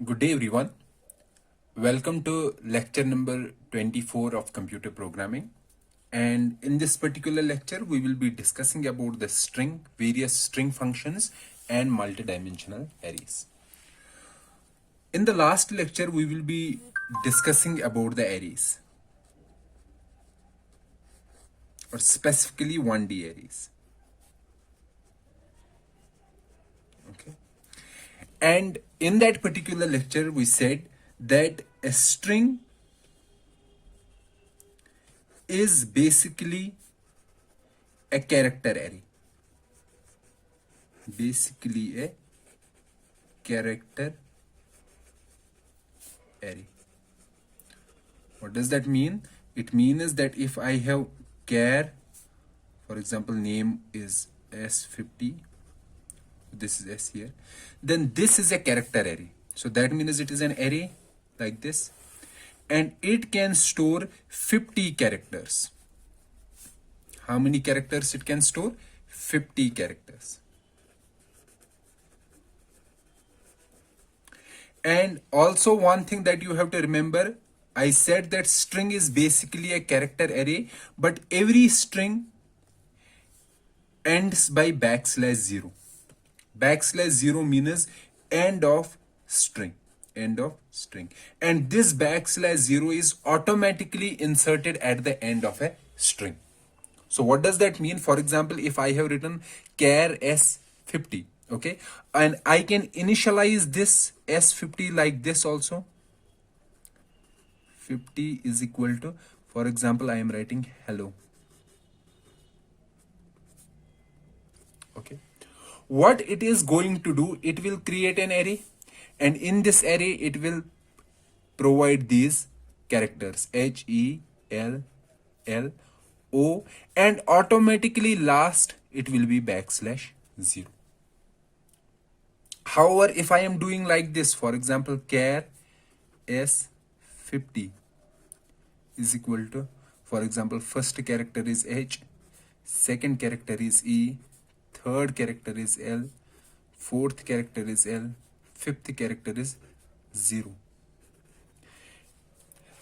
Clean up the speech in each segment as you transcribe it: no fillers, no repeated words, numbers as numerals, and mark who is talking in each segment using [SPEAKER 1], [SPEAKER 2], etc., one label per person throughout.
[SPEAKER 1] Good day, everyone. Welcome to lecture number 24 of computer programming. And in this particular lecture, we will be discussing about the string, various string functions, and multidimensional arrays. In the last lecture, we will be discussing about the arrays, or specifically 1D arrays. Okay. And in that particular lecture, we said that a string is basically a character array. Basically a character array. What does that mean? It means that if I have char, for example, name is S50, this is S here, then this is a character array. So that means it is an array like this, and it can store 50 characters. How many characters it can store? 50 characters. And also one thing that you have to remember, I said that string is basically a character array, but every string ends by \0. \0 means end of string. End of string. And this \0 is automatically inserted at the end of a string. So what does that mean? For example, if I have written char S50, okay, and I can initialize this S50 like this also. 50 is equal to, for example, I am writing hello. Okay. What it is going to do, it will create an array, and in this array it will provide these characters HELLO, and automatically last it will be \0. However, if I am doing like this, for example, char S50 is equal to, for example, first character is H, second character is E, third character is L, fourth character is L, fifth character is 0.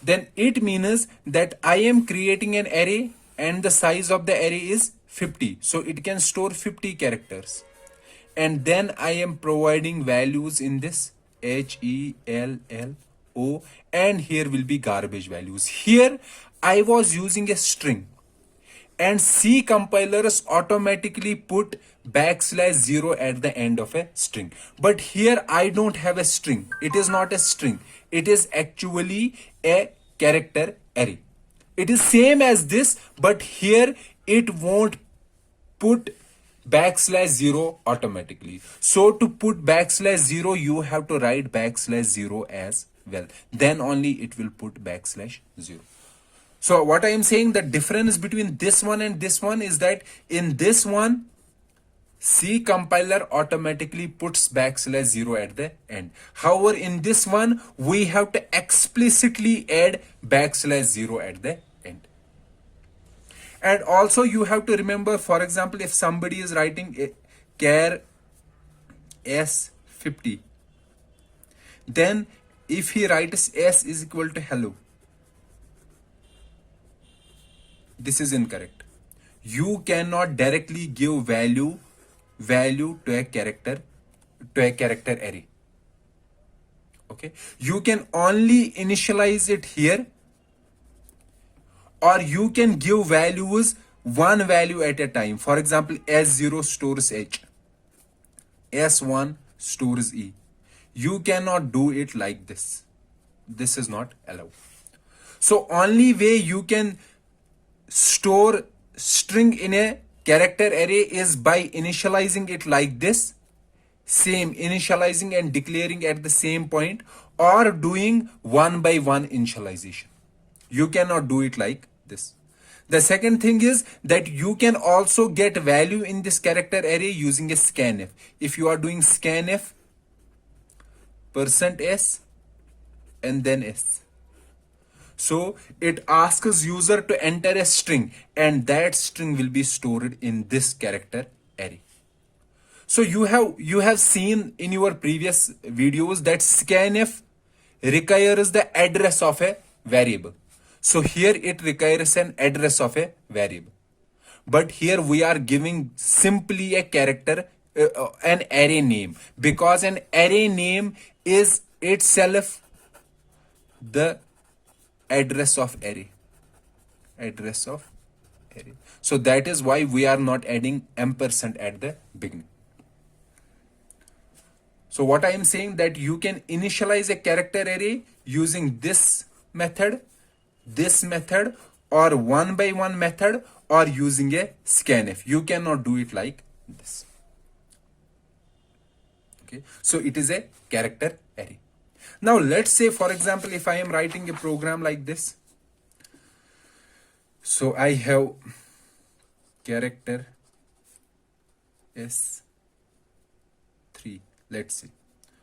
[SPEAKER 1] Then it means that I am creating an array and the size of the array is 50. So it can store 50 characters. And then I am providing values in this HELLO, and here will be garbage values. Here I was using a string, and C compilers automatically put \0 at the end of a string. But here I don't have a string. It is not a string. It is actually a character array. It is same as this, but here it won't put \0 automatically. So to put \0, you have to write \0 as well. Then only it will put \0. So what I am saying, the difference between this one and this one is that in this one, C compiler automatically puts \0 at the end. However, in this one, we have to explicitly add \0 at the end. And also you have to remember, for example, if somebody is writing a char S50, then if he writes S is equal to hello, this is incorrect. You cannot directly give value to a character array. Okay, you can only initialize it here, or you can give values one value at a time. For example, S0 stores H, S1 stores E. You cannot do it like this. This is not allowed. So only way you can store string in a character array is by initializing it like this, same initializing and declaring at the same point, or doing one by one initialization. You cannot do it like this. The second thing is that you can also get value in this character array using a scanf. If you are doing scanf %s and then s, so it asks user to enter a string, and that string will be stored in this character array. So you have seen in your previous videos that scanf requires the address of a variable. So here it requires an address of a variable. But here we are giving simply a character, an array name, because an array name is itself the address of array. Address of array. So that is why we are not adding ampersand at the beginning. So what I am saying that you can initialize a character array using this method, or one by one method, or using a scanf. You cannot do it like this. Okay, so it is a character array. Now let's say, for example, if I am writing a program like this. So I have character S3. Let's see.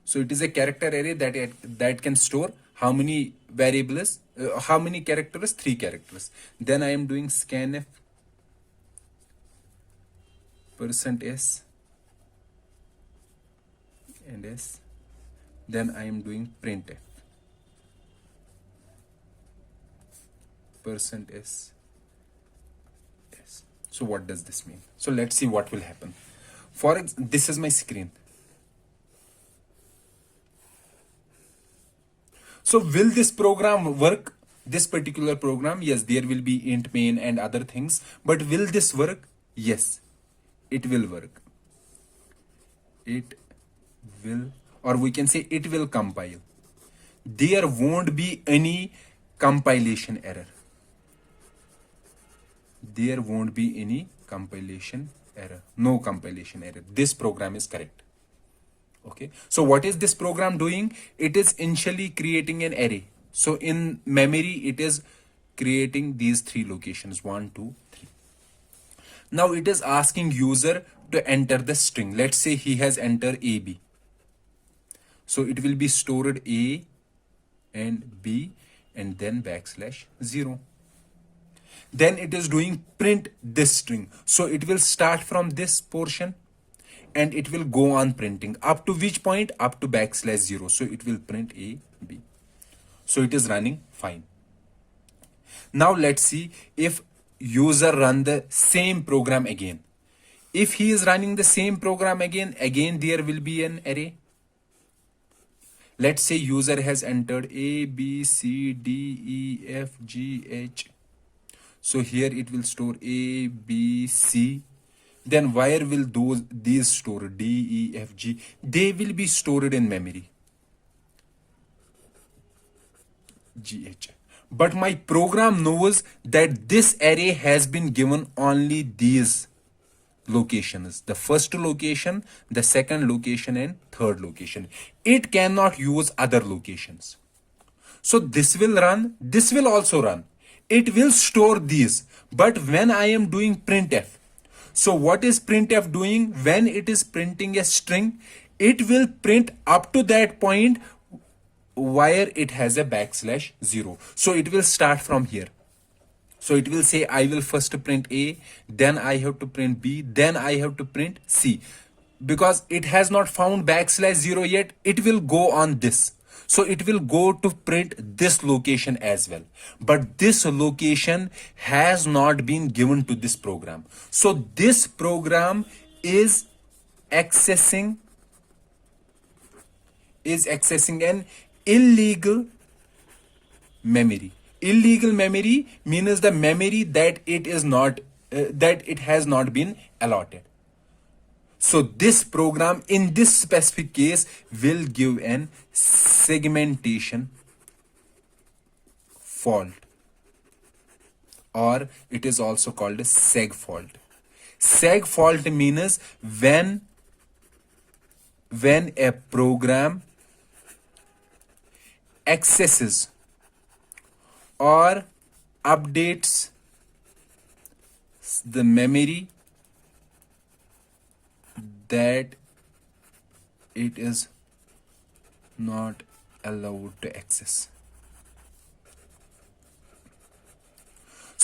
[SPEAKER 1] So it is a character array that can store how many variables, how many characters? 3 characters. Then I am doing scanf %s and s. Then I am doing printf %s. So what does this mean? So let's see what will happen. This is my screen. So will this program work? This particular program, yes, there will be int main and other things, but will this work? Yes, it will work. It will, or we can say it will compile. There won't be any compilation error. There won't be any compilation error. No compilation error. This program is correct. Okay. So what is this program doing? It is initially creating an array. So in memory, it is creating these 3 locations, 1, 2, 3. Now it is asking user to enter the string. Let's say he has entered AB. So it will be stored A and B and then \0. Then it is doing print this string. So it will start from this portion and it will go on printing up to which point? Up to \0. So it will print A, B. So it is running fine. Now let's see if user run the same program again. If he is running the same program again there will be an array. Let's say user has entered A, B, C, D, E, F, G, H. So here it will store A, B, C. Then where will these store? D, E, F, G. They will be stored in memory. G, H. But my program knows that this array has been given only these locations. The first location, the second location, and third location. It cannot use other locations. So this will run. This will also run. It will store these. But when I am doing printf, so what is printf doing? When it is printing a string, it will print up to that point where it has a \0. So it will start from here. So it will say, I will first print A, then I have to print B, then I have to print C. Because it has not found \0 yet, it will go on this. So it will go to print this location as well. But this location has not been given to this program. So this program is accessing an illegal memory. Illegal memory means the memory that it is not that it has not been allotted. So this program in this specific case will give an segmentation fault, or it is also called a seg fault. Seg fault means when a program accesses or updates the memory that it is not allowed to access.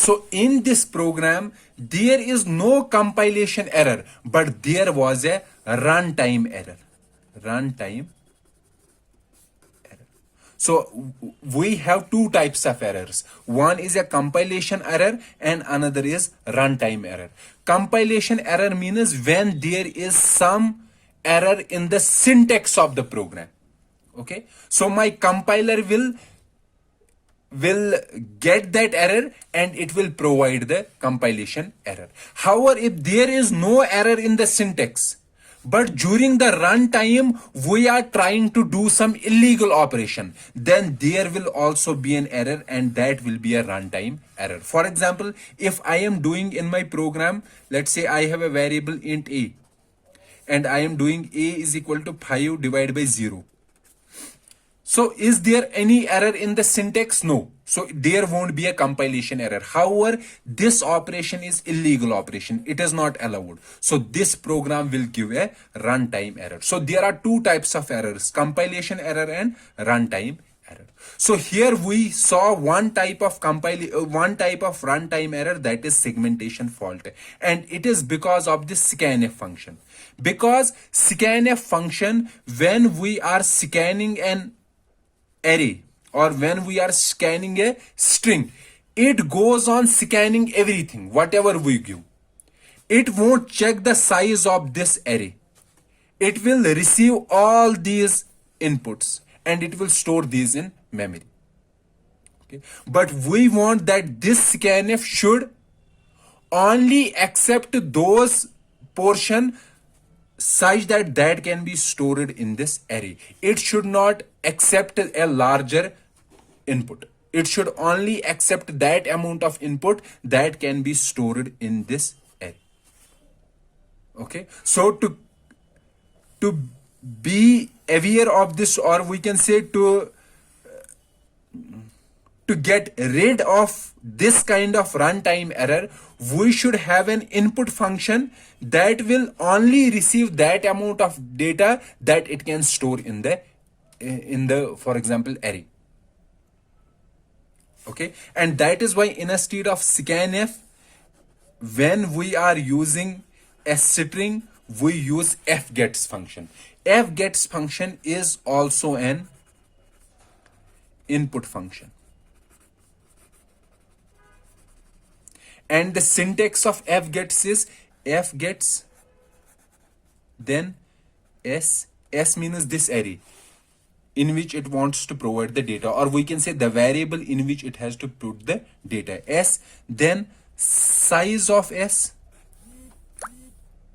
[SPEAKER 1] So in this program, there is no compilation error, but there was a runtime error. Runtime. So we have two types of errors. One is a compilation error and another is runtime error. Compilation error means when there is some error in the syntax of the program. Okay. So my compiler will get that error and it will provide the compilation error. However, if there is no error in the syntax, but during the runtime we are trying to do some illegal operation, then there will also be an error, and that will be a runtime error. For example, if I am doing in my program, let's say I have a variable int a, and I am doing a is equal to 5 divided by 0. So is there any error in the syntax? No. So there won't be a compilation error. However, this operation is illegal operation. It is not allowed. So this program will give a runtime error. So there are two types of errors: compilation error and runtime error. So here we saw one type of runtime error, that is segmentation fault, and it is because of this scanf function. Because scanf function, when we are scanning an array or when we are scanning a string, it goes on scanning everything, whatever we give. It won't check the size of this array. It will receive all these inputs and it will store these in memory. Okay. But we want that this scanf should only accept those portion such that that can be stored in this array. It should not accept a larger input. It should only accept that amount of input that can be stored in this array. Okay. So to be aware of this, or we can say to get rid of this kind of runtime error, we should have an input function that will only receive that amount of data that it can store in the for example array. Okay, and that is why instead of scanf, when we are using a string, we use fgets function. Fgets function is also an input function. And the syntax of fgets is fgets, then s means this array in which it wants to provide the data, or we can say the variable in which it has to put the data, s, then size of s,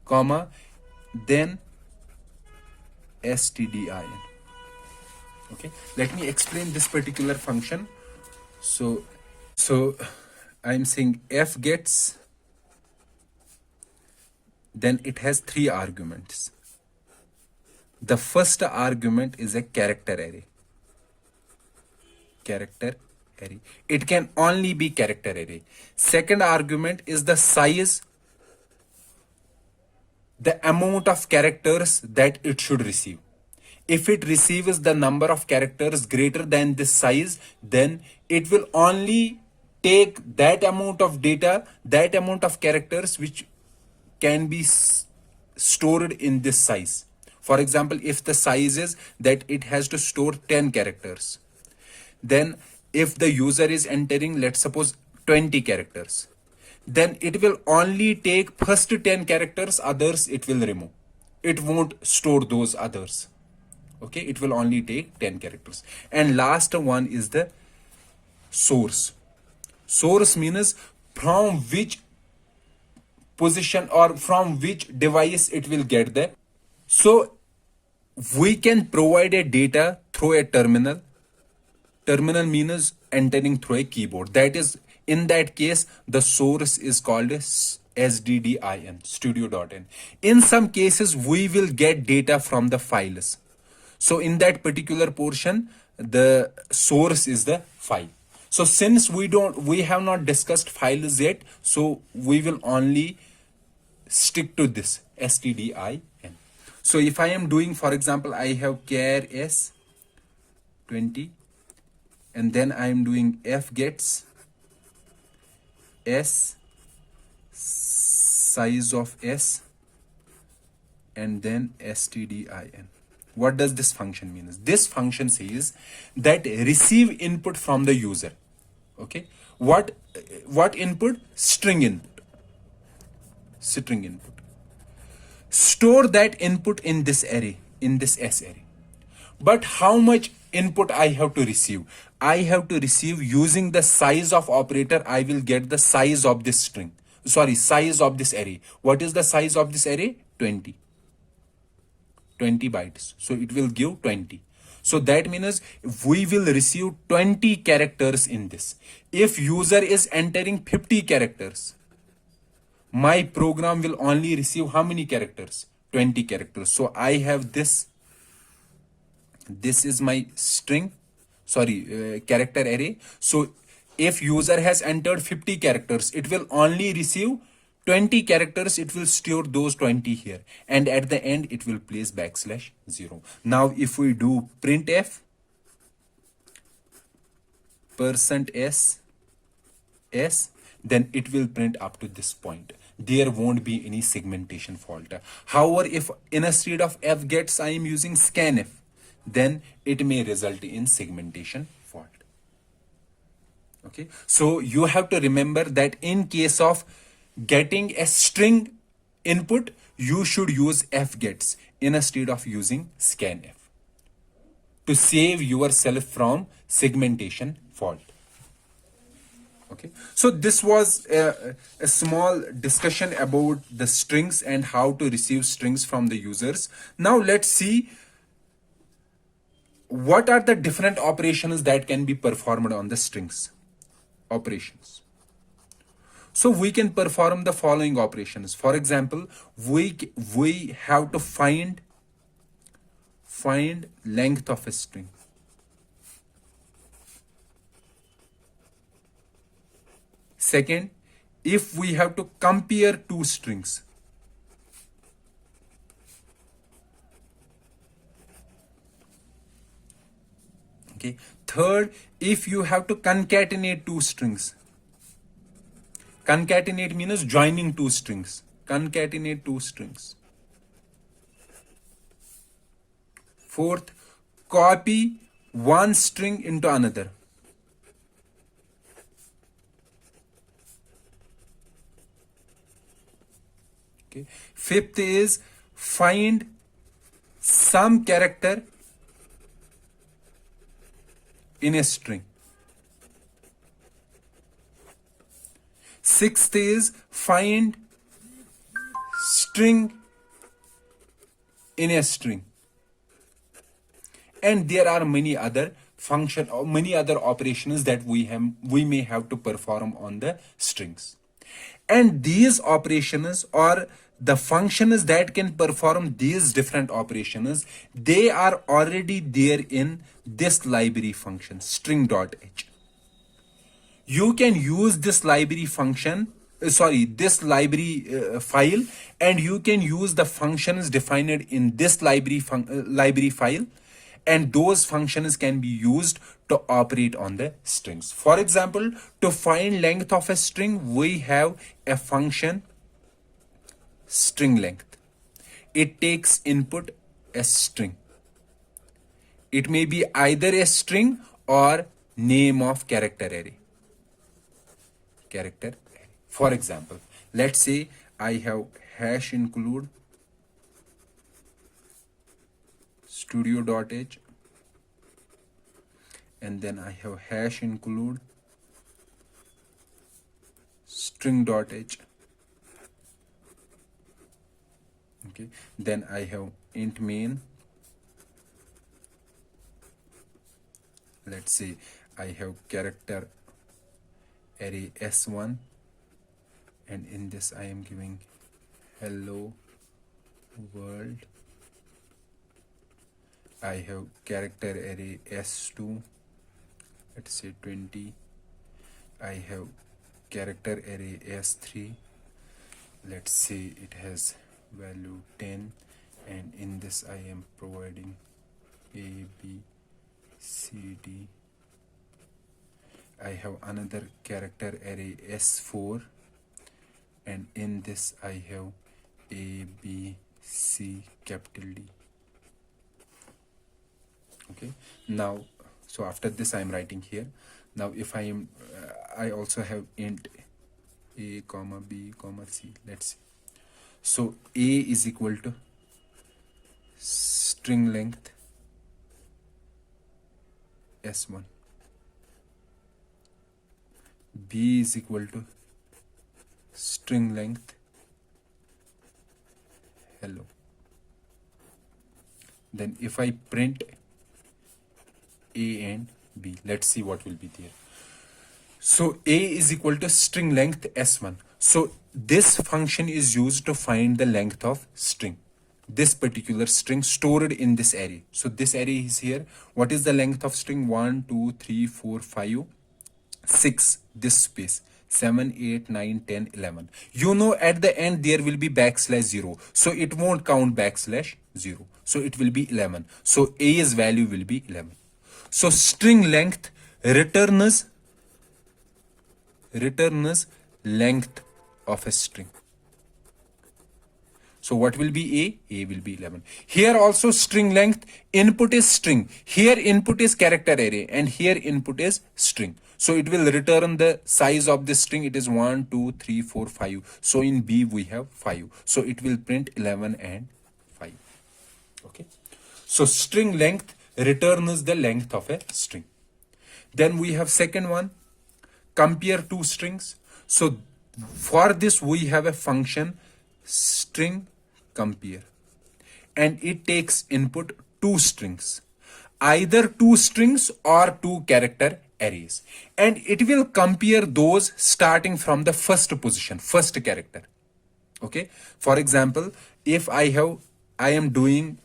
[SPEAKER 1] comma, then stdin. Okay, let me explain this particular function. So I'm saying fgets, then it has three arguments. The first argument is a character array. Character array. It can only be character array. Second argument is the size, the amount of characters that it should receive. If it receives the number of characters greater than this size, then it will only take that amount of data, that amount of characters which can be stored in this size. For example, if the size is that it has to store 10 characters, then if the user is entering, let's suppose 20 characters, then it will only take first 10 characters, others it will remove. It won't store those others. Okay, it will only take 10 characters. And last one is the source. Source means from which position or from which device it will get the. So we can provide a data through a terminal. Terminal means entering through a keyboard. That is, in that case, the source is called as sddin, studio.in. In some cases, we will get data from the files. So in that particular portion, the source is the file. So since we have not discussed files yet, so we will only stick to this stdin. So if I am doing, for example, I have char s20, and then I am doing fgets, s, size of s, and then stdin. What does this function mean? This function says that receive input from the user. Okay, what input? String input. String input. Store that input in this array, in this s array. But how much input I have to receive? I have to receive, using the size of operator, I will get the size of this string. Sorry, size of this array. What is the size of this array? 20. 20 bytes. So it will give 20. So that means we will receive 20 characters in this. If user is entering 50 characters, my program will only receive how many characters? 20 characters. So I have this. This is my string, character array. So if user has entered 50 characters, it will only receive 20 characters. It will store those 20 here, and at the end it will place \0. Now if we do printf %s, then it will print up to this point. There won't be any segmentation fault. However, if instead of f gets I am using scanf, then it may result in segmentation fault. Okay, so you have to remember that in case of getting a string input, you should use fgets instead of using scanf to save yourself from segmentation fault. Okay, so this was a small discussion about the strings and how to receive strings from the users. Now let's see what are the different operations that can be performed on the strings operations. So we can perform the following operations. For example, we have to find length of a string. Second, if we have to compare two strings. Okay. Third, if you have to concatenate two strings. Concatenate means joining two strings. Concatenate two strings. Fourth, copy one string into another. Okay. Fifth is find some character in a string. Sixth is find string in a string. And there are many other operations that we may have to perform on the strings. And these operations, or the functions that can perform these different operations, they are already there in this library function string.h. You can use this library function, this library file, and you can use the functions defined in this library file, and those functions can be used to operate on the strings. For example, to find length of a string, we have a function string length. It takes input a string. It may be either a string or name of character array. For example, let's say I have hash include studio.h, and then I have hash include string.h. Okay, then I have int main. Let's say I have character array s1, and in this I am giving hello world. I have character array s2, let's say 20. I have character array s3, let's say it has value 10, and in this I am providing a b c d. I have another character array S4, and in this I have A, B, C, capital D. Okay, now, so after this I am writing here. Now if I am, I also have int A, comma B, comma C. Let's see. So A is equal to string length S1. B is equal to string length hello. Then if I print A and B, let's see what will be there. So A is equal to string length S1. So this function is used to find the length of string, this particular string stored in this array. So this array is here. What is the length of string? 1, 2, 3, 4, 5, 6, this space, 7, 8, 9, 10, 11. You know at the end there will be backslash 0. So it won't count backslash 0. So it will be 11. So A's value will be 11. So string length returns length of a string. So what will be A? A will be 11. Here also string length, input is string. Here input is character array and here input is string. So it will return the size of the string. It is 1, 2, 3, 4, 5. So in B we have 5. So it will print 11 and 5. Okay. So string length returns the length of a string. Then we have second one, compare two strings. So for this we have a function string compare, and it takes input two strings, either two strings or two character arrays, and it will compare those starting from the first position, first character. Okay, for example, if I am doing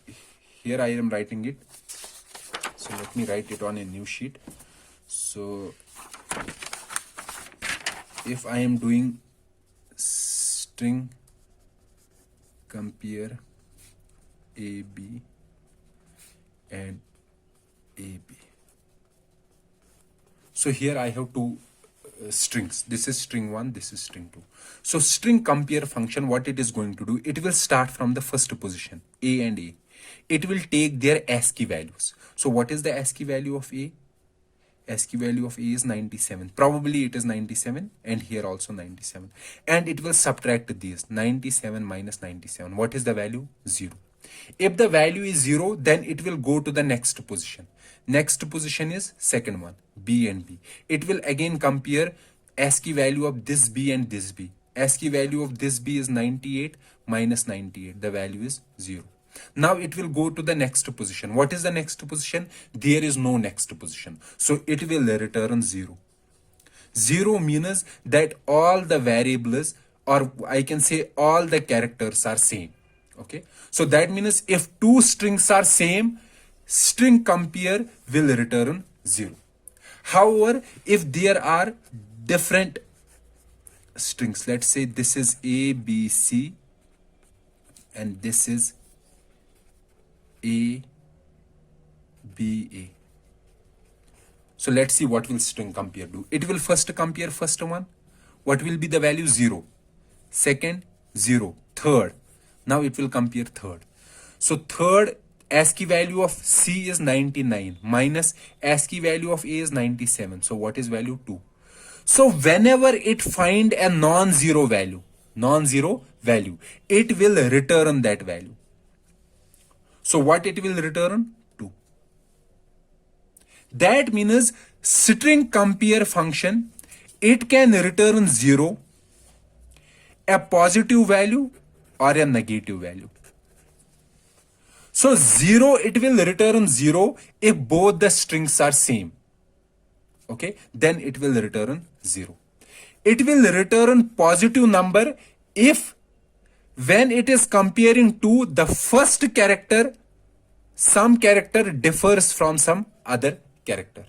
[SPEAKER 1] here, I am writing it. So let me write it on a new sheet. So if I am doing string compare AB and AB. So here I have two strings. This is string 1, this is string 2. So string compare function, what it is going to do, it will start from the first position, A and A. It will take their ASCII values. So what is the ASCII value of A? ASCII value of A is 97. Probably it is 97, and here also 97. And it will subtract these 97 minus 97. What is the value? 0. If the value is 0, then it will go to the next position. Next position is second one, B and B. It will again compare ASCII value of this B and this B. ASCII value of this B is 98 minus 98. The value is 0. Now it will go to the next position. What is the next position? There is no next position. So it will return 0. 0 means that all the variables, or I can say all the characters are same. Okay. So that means if two strings are same, string compare will return 0. However, if there are different strings, let's say this is A, B, C, and this is A, B, A. So let's see what will string compare do. It will first compare first one. What will be the value? 0. Second, 0. Third. Now it will compare third. So third ASCII value of C is 99 minus ASCII value of A is 97. So what is value? 2. So whenever it find a non-zero value, it will return that value. So what it will return? 2. That means string compare function, it can return 0, a positive value or a negative value. So 0, it will return 0 if both the strings are same. Okay, then it will return 0. It will return positive number if when it is comparing to the first character, some character differs from some other character,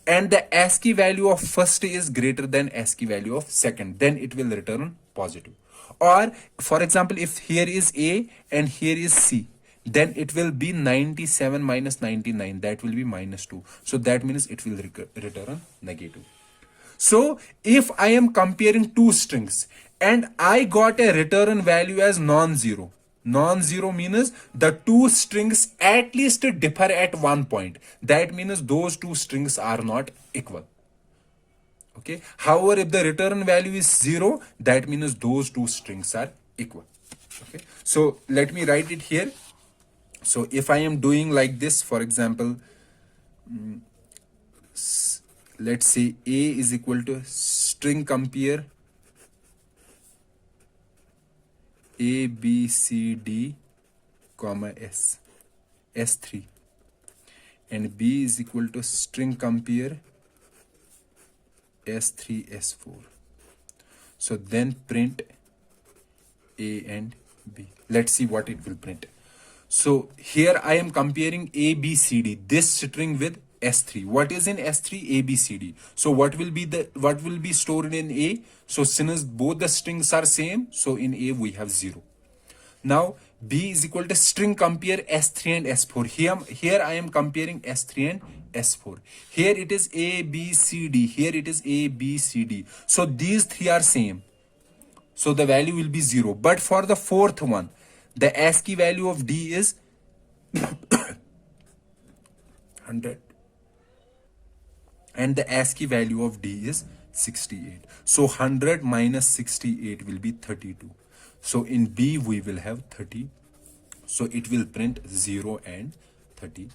[SPEAKER 1] and the ASCII value of first is greater than ASCII value of second, then it will return positive. Or for example, if here is A and here is C, then it will be 97 minus 99, that will be minus 2. So that means it will return negative. So if I am comparing two strings and I got a return value as non-zero, non-zero means the two strings at least differ at one point. That means those two strings are not equal. Okay. However, if the return value is 0, that means those two strings are equal. Okay. So let me write it here. So if I am doing like this, for example, let's say A is equal to string compare A, B, C, D, comma S, S3, and B is equal to string compare S3, S4. So then print A and B. Let's see what it will print. So here I am comparing A, B, C, D, this string with S3. What is in S3? A, B, C, D. So what will be stored in A? So since both the strings are same, so in A we have 0. Now B is equal to string compare S3 and S4. Here I am comparing S3 and S4. Here it is A, B, C, D. Here it is A, B, C, D. So these three are same. So the value will be 0. But for the fourth one, the ASCII value of D is 100. And the ASCII value of D is 68. So 100 minus 68 will be 32. So in B we will have 30. So it will print 0 and 32.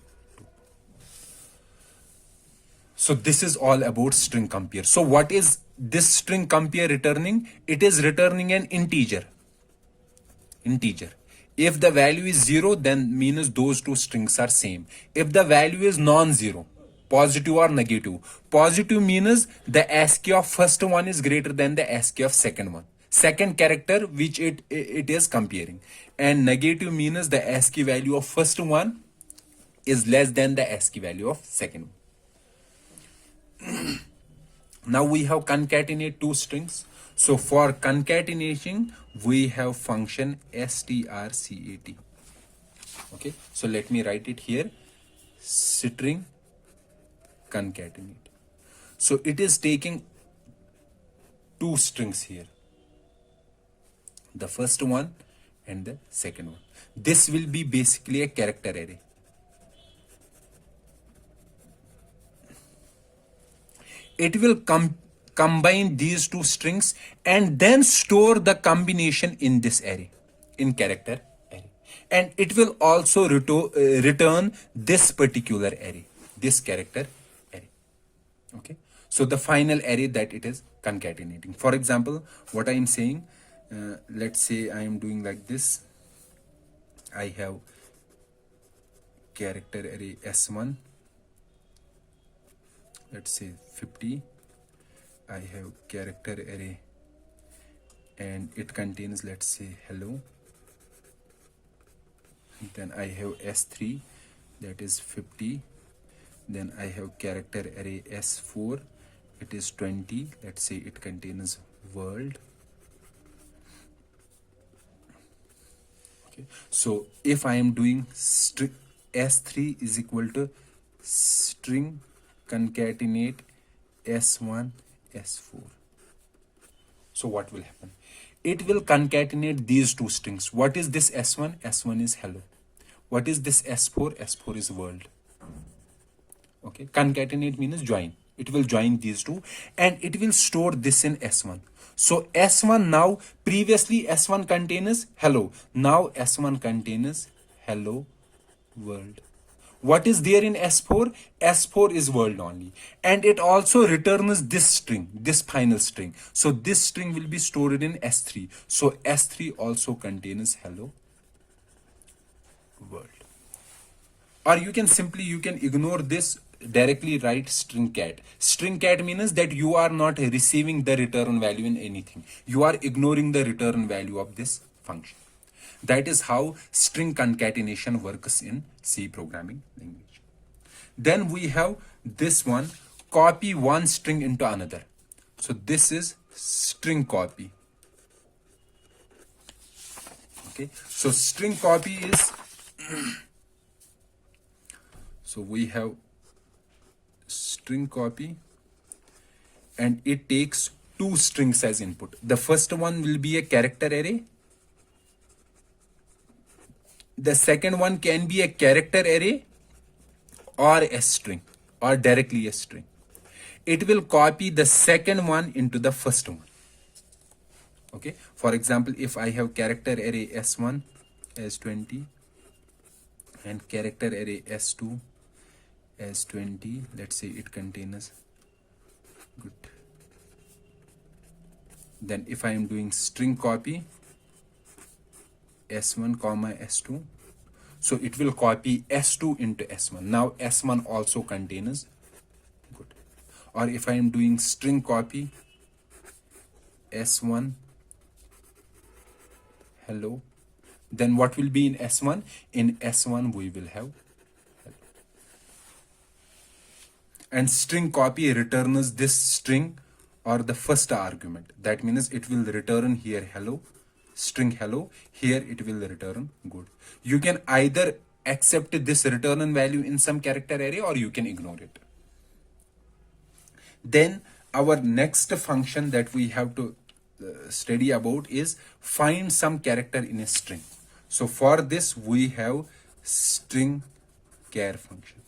[SPEAKER 1] So this is all about string compare. So what is this string compare returning? It is returning an integer. Integer. If the value is 0, then means those two strings are same. If the value is non-zero, positive or negative, positive means the ASCII of first one is greater than the ASCII of second one. Second character which it is comparing. And negative means the ASCII value of first one is less than the ASCII value of second one. Now we have concatenate two strings. So for concatenation, we have function strcat. Okay, so let me write it here. String concatenate. So it is taking two strings here. The first one and the second one. This will be basically a character array. It will combine these two strings and then store the combination in this array, in character array. And it will also return this particular array, this character array. Okay. So the final array that it is concatenating. For example, what I am saying, let's say I am doing like this. I have character array S1. Let's say 50. I have character array and it contains, let's say, hello. Then I have S3, that is 50. Then I have character array S4, it is 20. Let's say it contains world. Okay. So if I am doing S3 is equal to string concatenate S1, S4. So what will happen? It will concatenate these two strings. What is this S1? S1 is hello. What is this S4? S4 is world. Okay. Concatenate means join. It will join these two and it will store this in S1. So S1 now, previously S1 contains hello. Now S1 contains hello world. What is there in S4? S4 is world only. And it also returns this string, this final string. So this string will be stored in S3. So S3 also contains hello world. Or you can ignore this, directly write string cat. String cat means that you are not receiving the return value in anything. You are ignoring the return value of this function. That is how string concatenation works in C programming language. Then we have this one, copy one string into another. So this is string copy. Okay. So string copy is So we have string copy, and it takes two strings as input. The first one will be a character array. The second one can be a character array or a string, or directly a string. It will copy the second one into the first one. Okay, for example, if I have character array s1 as 20 and character array s2 as 20, let's say it contains, good. Then if I am doing string copy s1 comma s2, so it will copy s2 into s1. Now s1 also contains, good. Or if I am doing string copy s1 hello, then what will be in s1? In s1 we will have hello. And string copy returns this string or the first argument. That means it will return here hello, string hello. Here it will return good. You can either accept this return value in some character array, or you can ignore it. Then our next function that we have to study about is find some character in a string. So for this we have string char function.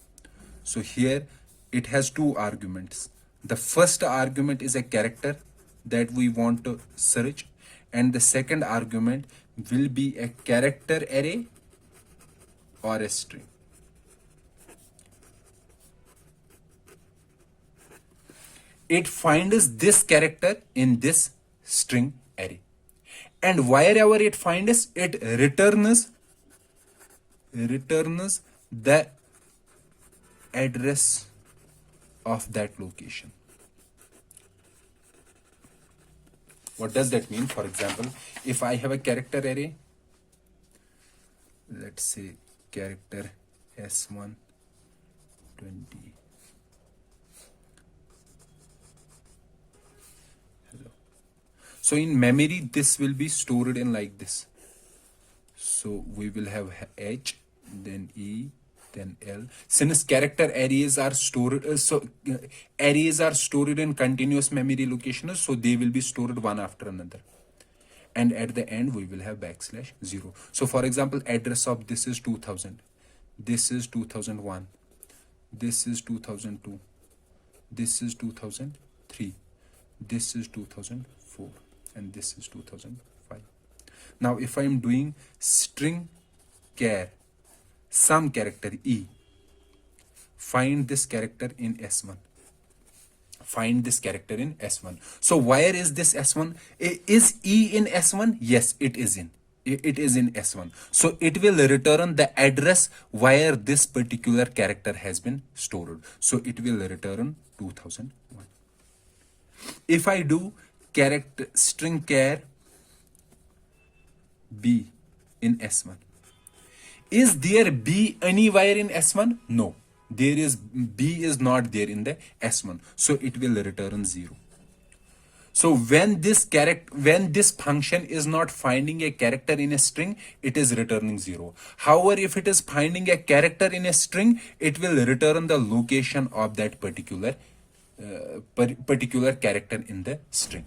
[SPEAKER 1] So here it has two arguments. The first argument is a character that we want to search, and the second argument will be a character array or a string. It finds this character in this string array, and wherever it finds, it returns the address of that location. What does that mean? For example, if I have a character array, let's say character s1 20 hello. So in memory this will be stored in like this. So we will have h, then e, then l. Since character arrays are stored, arrays are stored in continuous memory locations, so they will be stored one after another. And at the end we will have \0. So for example, address of this is 2000, this is 2001, this is 2002, this is 2003, this is 2004, and this is 2005. Now if I am doing string char some character e, find this character in s1. Find this character in s1. So where is this s1? Is e in s1? Yes, it is in. It is in s1. So it will return the address where this particular character has been stored. So it will return 2001. If I do character string char b in s1, is there b anywhere in s1? No, there is b is not there in the s1, so it will return 0. So when this function is not finding a character in a string, it is returning 0. However, if it is finding a character in a string, it will return the location of that particular character in the string.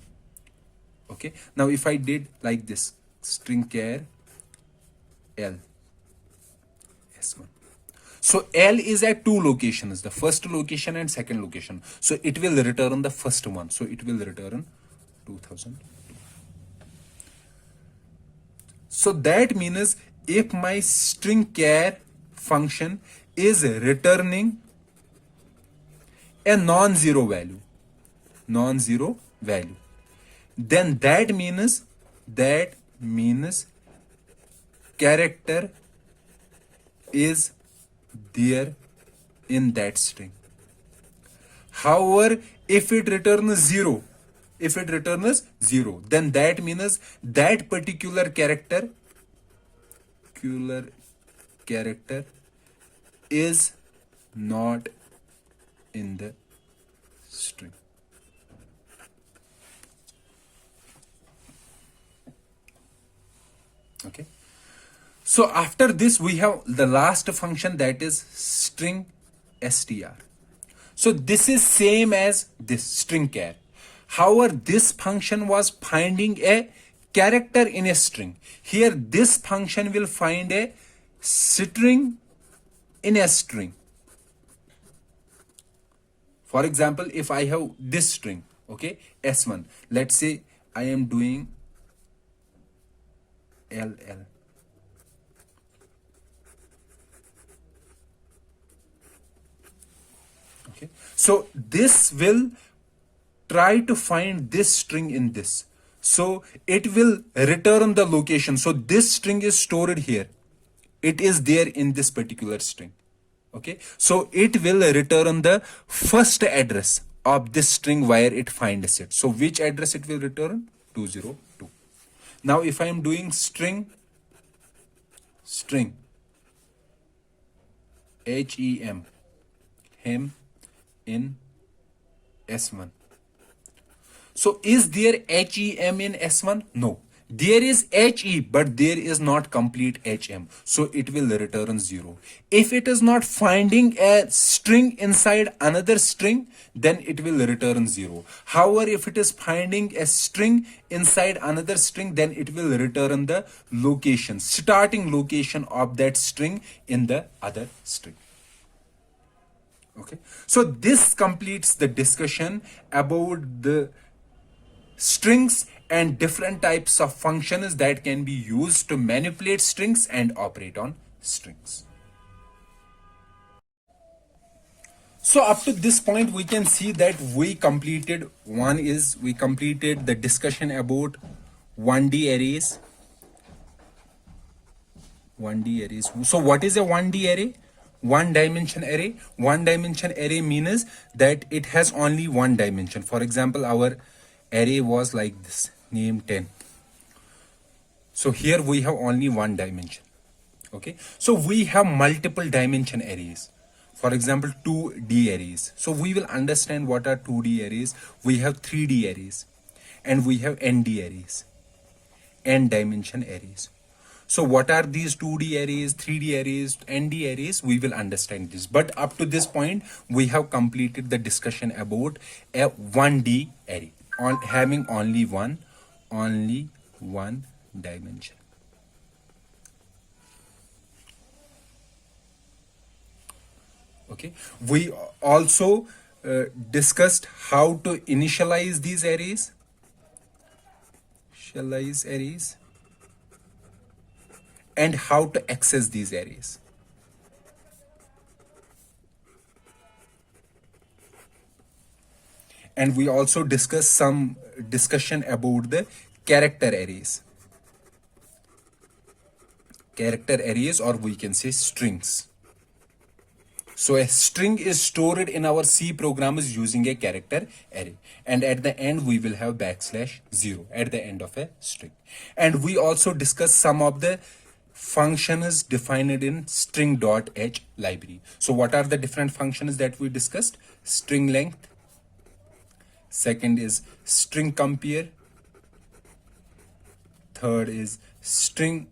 [SPEAKER 1] Okay, now if I did like this, string char l s1. So L is at two locations, the first location and second location. So it will return the first one. So it will return 2000. So that means if my string char function is returning a non-zero value, then that means character is there in that string. However, if it returns 0, then that means that particular character is not in the string. Okay, So after this, we have the last function, that is string str. So this is same as this string char. However, this function was finding a character in a string. Here, this function will find a string in a string. For example, if I have this string, okay, s1, let's say I am doing ll. Okay, so this will try to find this string in this. So it will return the location. So this string is stored here. It is there in this particular string. Okay, so it will return the first address of this string where it finds it. So which address it will return? 202. Now if I am doing string hem in s1. So is there HEM in S1? No. There is HE, but there is not complete HM. So it will return 0. If it is not finding a string inside another string, then it will return 0. However, if it is finding a string inside another string, then it will return the location, starting location of that string in the other string. Okay. So this completes the discussion about the strings and different types of functions that can be used to manipulate strings and operate on strings. So up to this point, we can see that we completed the discussion about 1D arrays. 1D arrays. So what is a 1D array? One dimension array. One dimension array means that it has only one dimension. For example, our array was like this, name 10. So here we have only one dimension. Okay, so we have multiple dimension arrays. For example, 2D arrays. So we will understand what are 2D arrays. We have 3D arrays and we have ND arrays, n dimension arrays. So what are these 2D arrays, 3D arrays, ND arrays? We will understand this. But up to this point, we have completed the discussion about a 1D array, having only one dimension. Okay, we also discussed how to initialize these arrays, and how to access these arrays. And we also discussed some discussion about the character arrays. Character arrays, or we can say strings. So a string is stored in our C programs using a character array. And at the end, we will have \0 at the end of a string. And we also discussed some of the functions defined in string.h library. So what are the different functions that we discussed? String length. Second is string compare. Third is string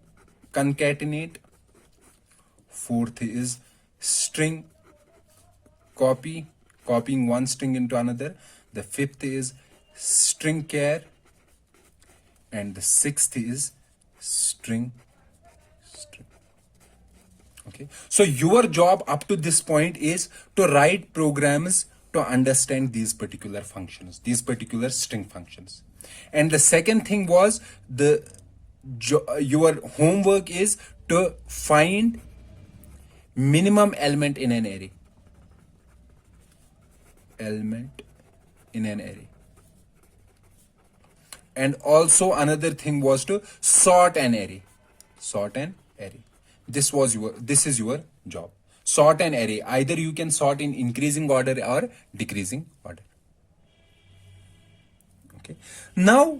[SPEAKER 1] concatenate. Fourth is string copy, copying one string into another. The fifth is string char. And the sixth is string. Okay, so your job up to this point is to write programs to understand these particular functions, these particular string functions. And the second thing was your homework is to find minimum element in an array. And also another thing was to sort an array. This is your job. Sort an array. Either you can sort in increasing order or decreasing order. Okay. Now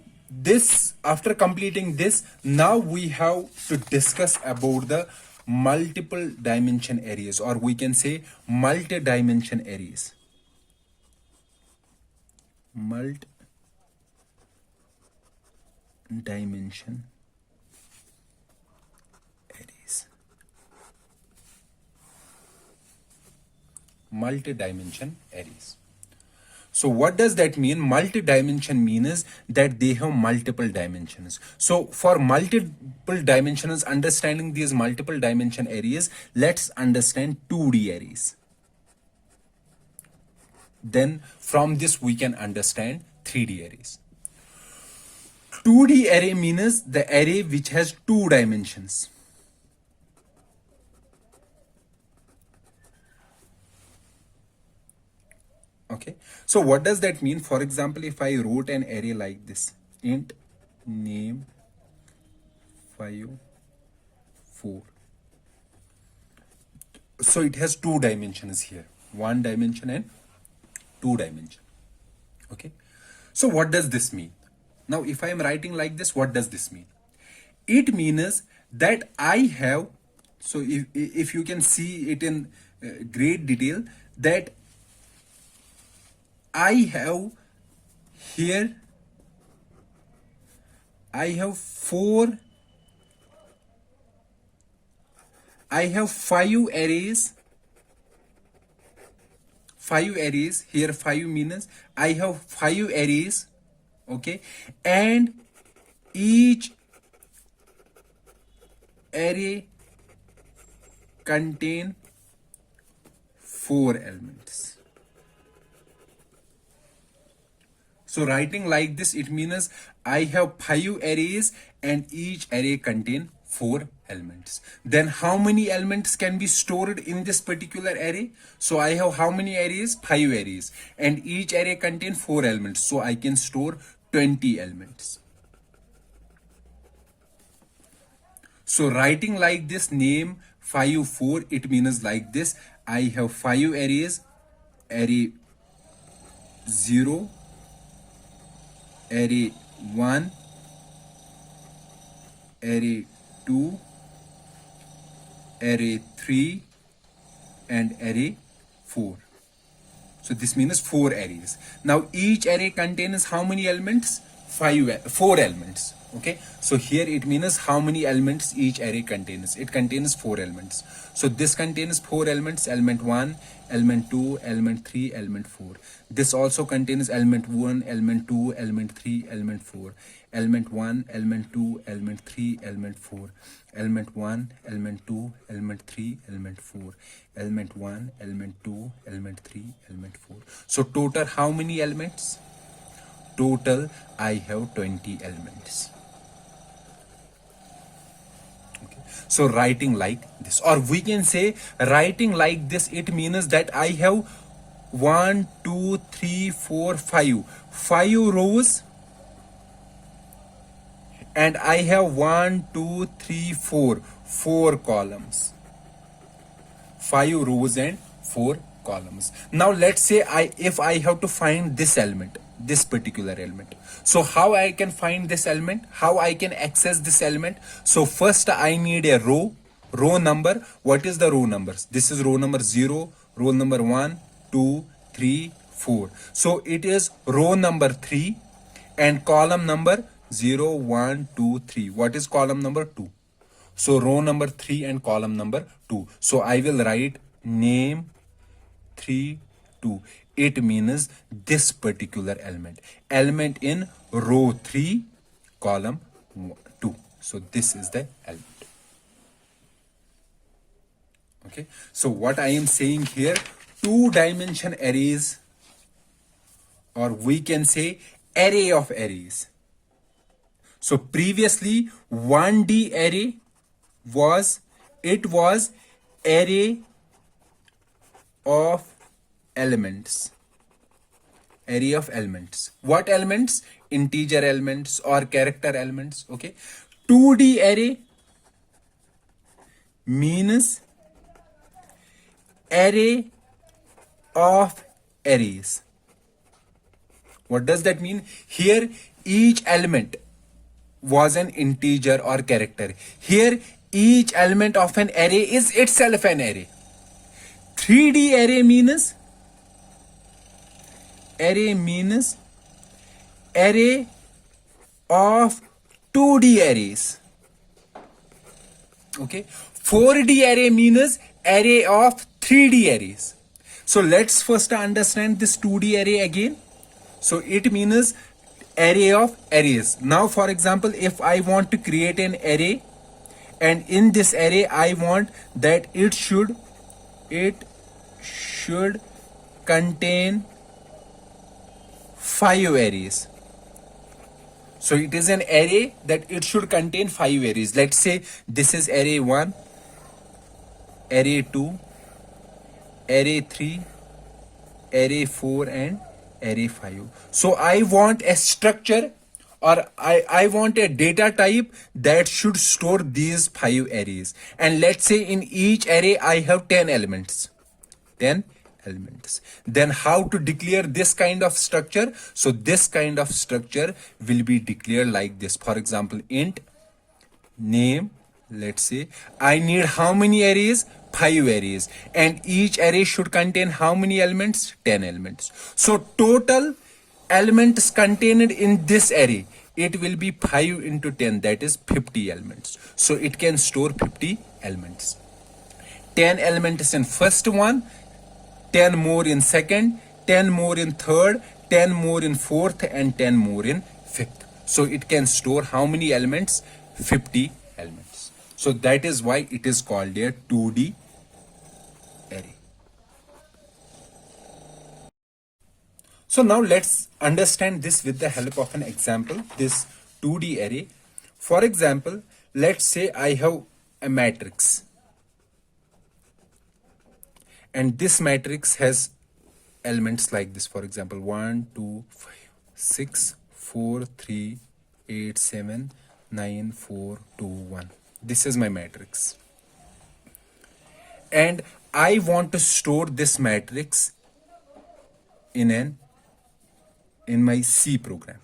[SPEAKER 1] after completing this, now we have to discuss about the multiple dimension arrays, or we can say multi-dimension arrays. Multi-dimension arrays. multi-dimension arrays. So what does that mean? Multi-dimension means that they have multiple dimensions. So for multiple dimensions, understanding these multiple dimension arrays, let's understand 2D arrays. Then from this we can understand 3D arrays. 2D array means the array which has two dimensions. Okay, so what does that mean? For example, if I wrote an array like this, int name 5 4, so it has two dimensions here, one dimension and two dimension. Okay, so what does this mean? Now if I am writing like this, what does this mean? It means that I have, so if you can see it in great detail, that I have here, I have five arrays. Five arrays here, five means I have five arrays. Okay, and each array contain four elements. So writing like this, it means I have five arrays and each array contain four elements. Then how many elements can be stored in this particular array? So I have how many arrays? Five arrays, and each array contain four elements. So I can store 20 elements. So writing like this, name 5 4, it means like this. I have five arrays, array 0, array 1, array 2, array 3, and array 4. So this means four arrays. Now each array contains how many elements? Four elements. Okay, so here it means how many elements each array contains. It contains four elements. So this contains four elements: element 1, element 2, element 3, element 4. This also contains element 1, element 2, element 3, element 4. Element 1, element 2, element 3, element 4. Element 1, element 2, element 3, element 4. Element 1, element 2, element 3, element 4. So total how many elements? Total I have 20 elements. So writing like this, or we can say writing like this, it means that I have 1 2 3 4 5 rows, and I have 1 2 3 4 columns. 5 rows and 4 columns. Now let's say if I have to find this element, this particular element. So how I can find this element? How I can access this element? So first I need a row number. What is the row numbers? This is row number 0, row number 1, 2, 3, 4. So it is row number 3 and column number 0, 1, 2, 3. What is column number 2? So row number 3 and column number 2. So I will write name 3, 2. It means this particular element in row 3, column 2. So this is the element. Okay, so what I am saying here, two-dimension arrays, or we can say array of arrays. So previously 1D array was array of elements. Array of elements. What elements? Integer elements or character elements. Okay. 2D array means array of arrays. What does that mean? Here each element was an integer or character. Here each element of an array is itself an array. 3D array means array of 2D arrays. Okay. 4D array means array of 3D arrays. So let's first understand this 2D array again. So it means array of arrays. Now for example, if I want to create an array, and in this array I want that it should contain 5 arrays. So it is an array that it should contain 5 arrays. Let's say this is array 1, array 2, array 3, array 4 and array 5. So I want a structure, or I want a data type that should store these 5 arrays. And let's say in each array I have 10 elements. 10 elements. Then how to declare this kind of structure? So this kind of structure will be declared like this. For example, int name, let's say I need how many arrays? 5 arrays, and each array should contain how many elements? 10 elements. So total elements contained in this array, it will be 5 into 10, that is 50 elements. So it can store 50 elements. 10 elements in first one, 10 more in second, 10 more in third, 10 more in fourth, and 10 more in fifth. So it can store how many elements? 50 elements. So that is why it is called a 2D array. So now let's understand this with the help of an example, this 2D array. For example, let's say I have a matrix, and this matrix has elements like this. For example, 1 2 5 6 4 3 8 7 9 4 2 1. This is my matrix, and I want to store this matrix in my C program,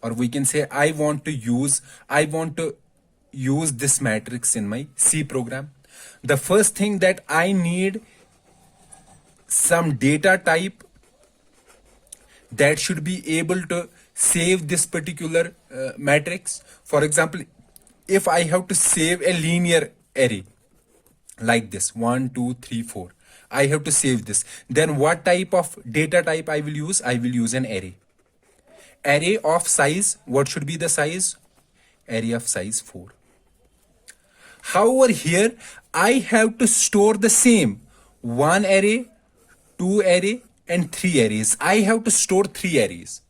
[SPEAKER 1] or we can say I want to use this matrix in my C program. The first thing that I need some data type that should be able to save this particular matrix. For example, if I have to save a linear array like this 1 2 3 4, I have to save this, then what type of data type I will use? I will use an array of size. What should be the size? Array of size 4. However, here I have to store the same 1 array, 2 array and 3 arrays. I have to store 3 arrays.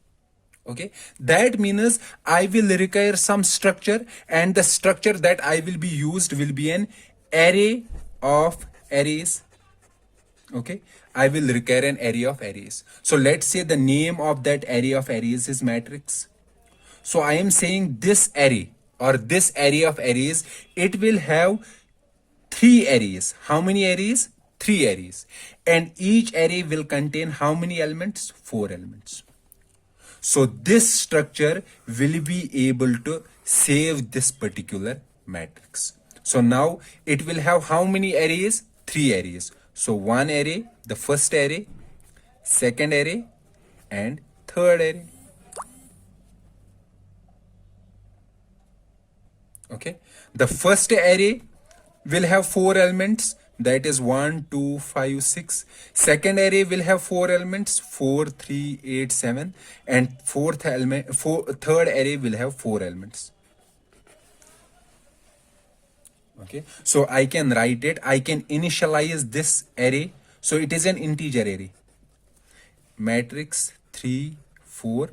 [SPEAKER 1] Okay, that means I will require some structure, and the structure that I will be used will be an array of arrays. Okay, I will require an array of arrays. So let's say the name of that array of arrays is matrix. So I am saying this array, or this array of arrays, it will have 3 arrays. How many arrays? 3 arrays. And each array will contain how many elements? 4 elements. So this structure will be able to save this particular matrix. So now it will have how many arrays? 3 arrays. So 1 array, the first array, second array, and third array. Okay, the first array will have 4 elements, that is 1 2 5 6. Second array will have 4 elements, 4 3 8 7, and third array will have 4 elements. Okay, so I can write it, I can initialize this array. So it is an integer array, matrix 3 4.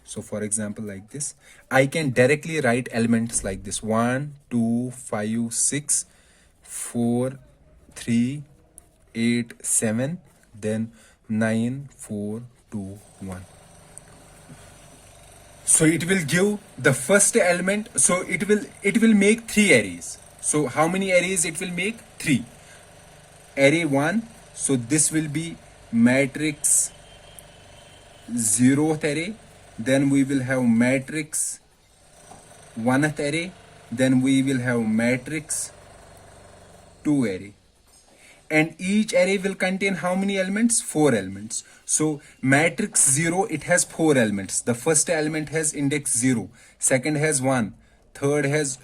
[SPEAKER 1] So for example, like this, I can directly write elements like this: 1 2 5 6 4 3 8 7, then 9 4 2 1. So it will give the first element. So it will make 3 arrays. So how many arrays it will make? 3. Array 1, so this will be matrix 0th array. Then we will have matrix 1th array. Then we will have matrix 2 array. And each array will contain how many elements? 4 elements. So matrix 0, it has 4 elements. The first element has index 0, second has 1, third has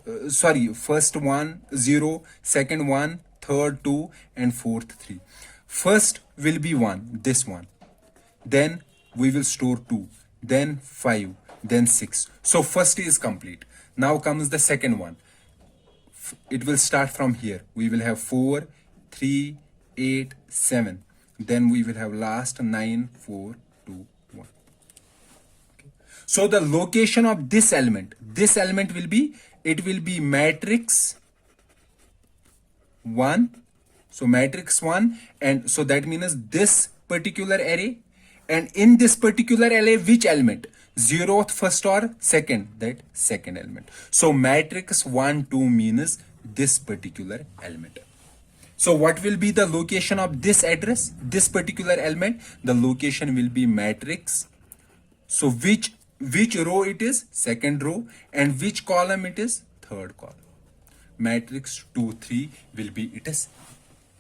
[SPEAKER 1] first 1 0, second 1, third 2, and fourth 3. First will be 1, this one. Then we will store 2, then 5, then 6. So first is complete. Now comes the second one. It will start from here. We will have 4, 3, 8, 7. Then we will have last 9, 4, 2, 1. Okay. So the location of this element will be, it will be matrix 1. So matrix 1, and so that means this particular array, and in this particular array which element, 0th, first or second, that second element. So matrix 1 2 means this particular element. So what will be the location of this address, this particular element? The location will be matrix. So which row it is? Second row. And which column it is? Third column. Matrix 2 3 will be its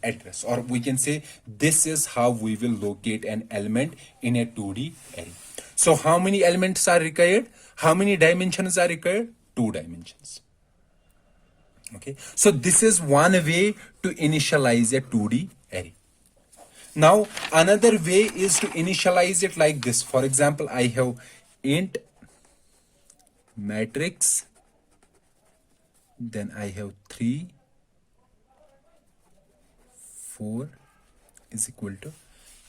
[SPEAKER 1] address, or we can say this is how we will locate an element in a 2D array. So how many elements are required? How many dimensions are required? 2 dimensions. Okay, so this is one way to initialize a 2D array. Now another way is to initialize it like this. For example, I have int matrix, then I have 3, 4 is equal to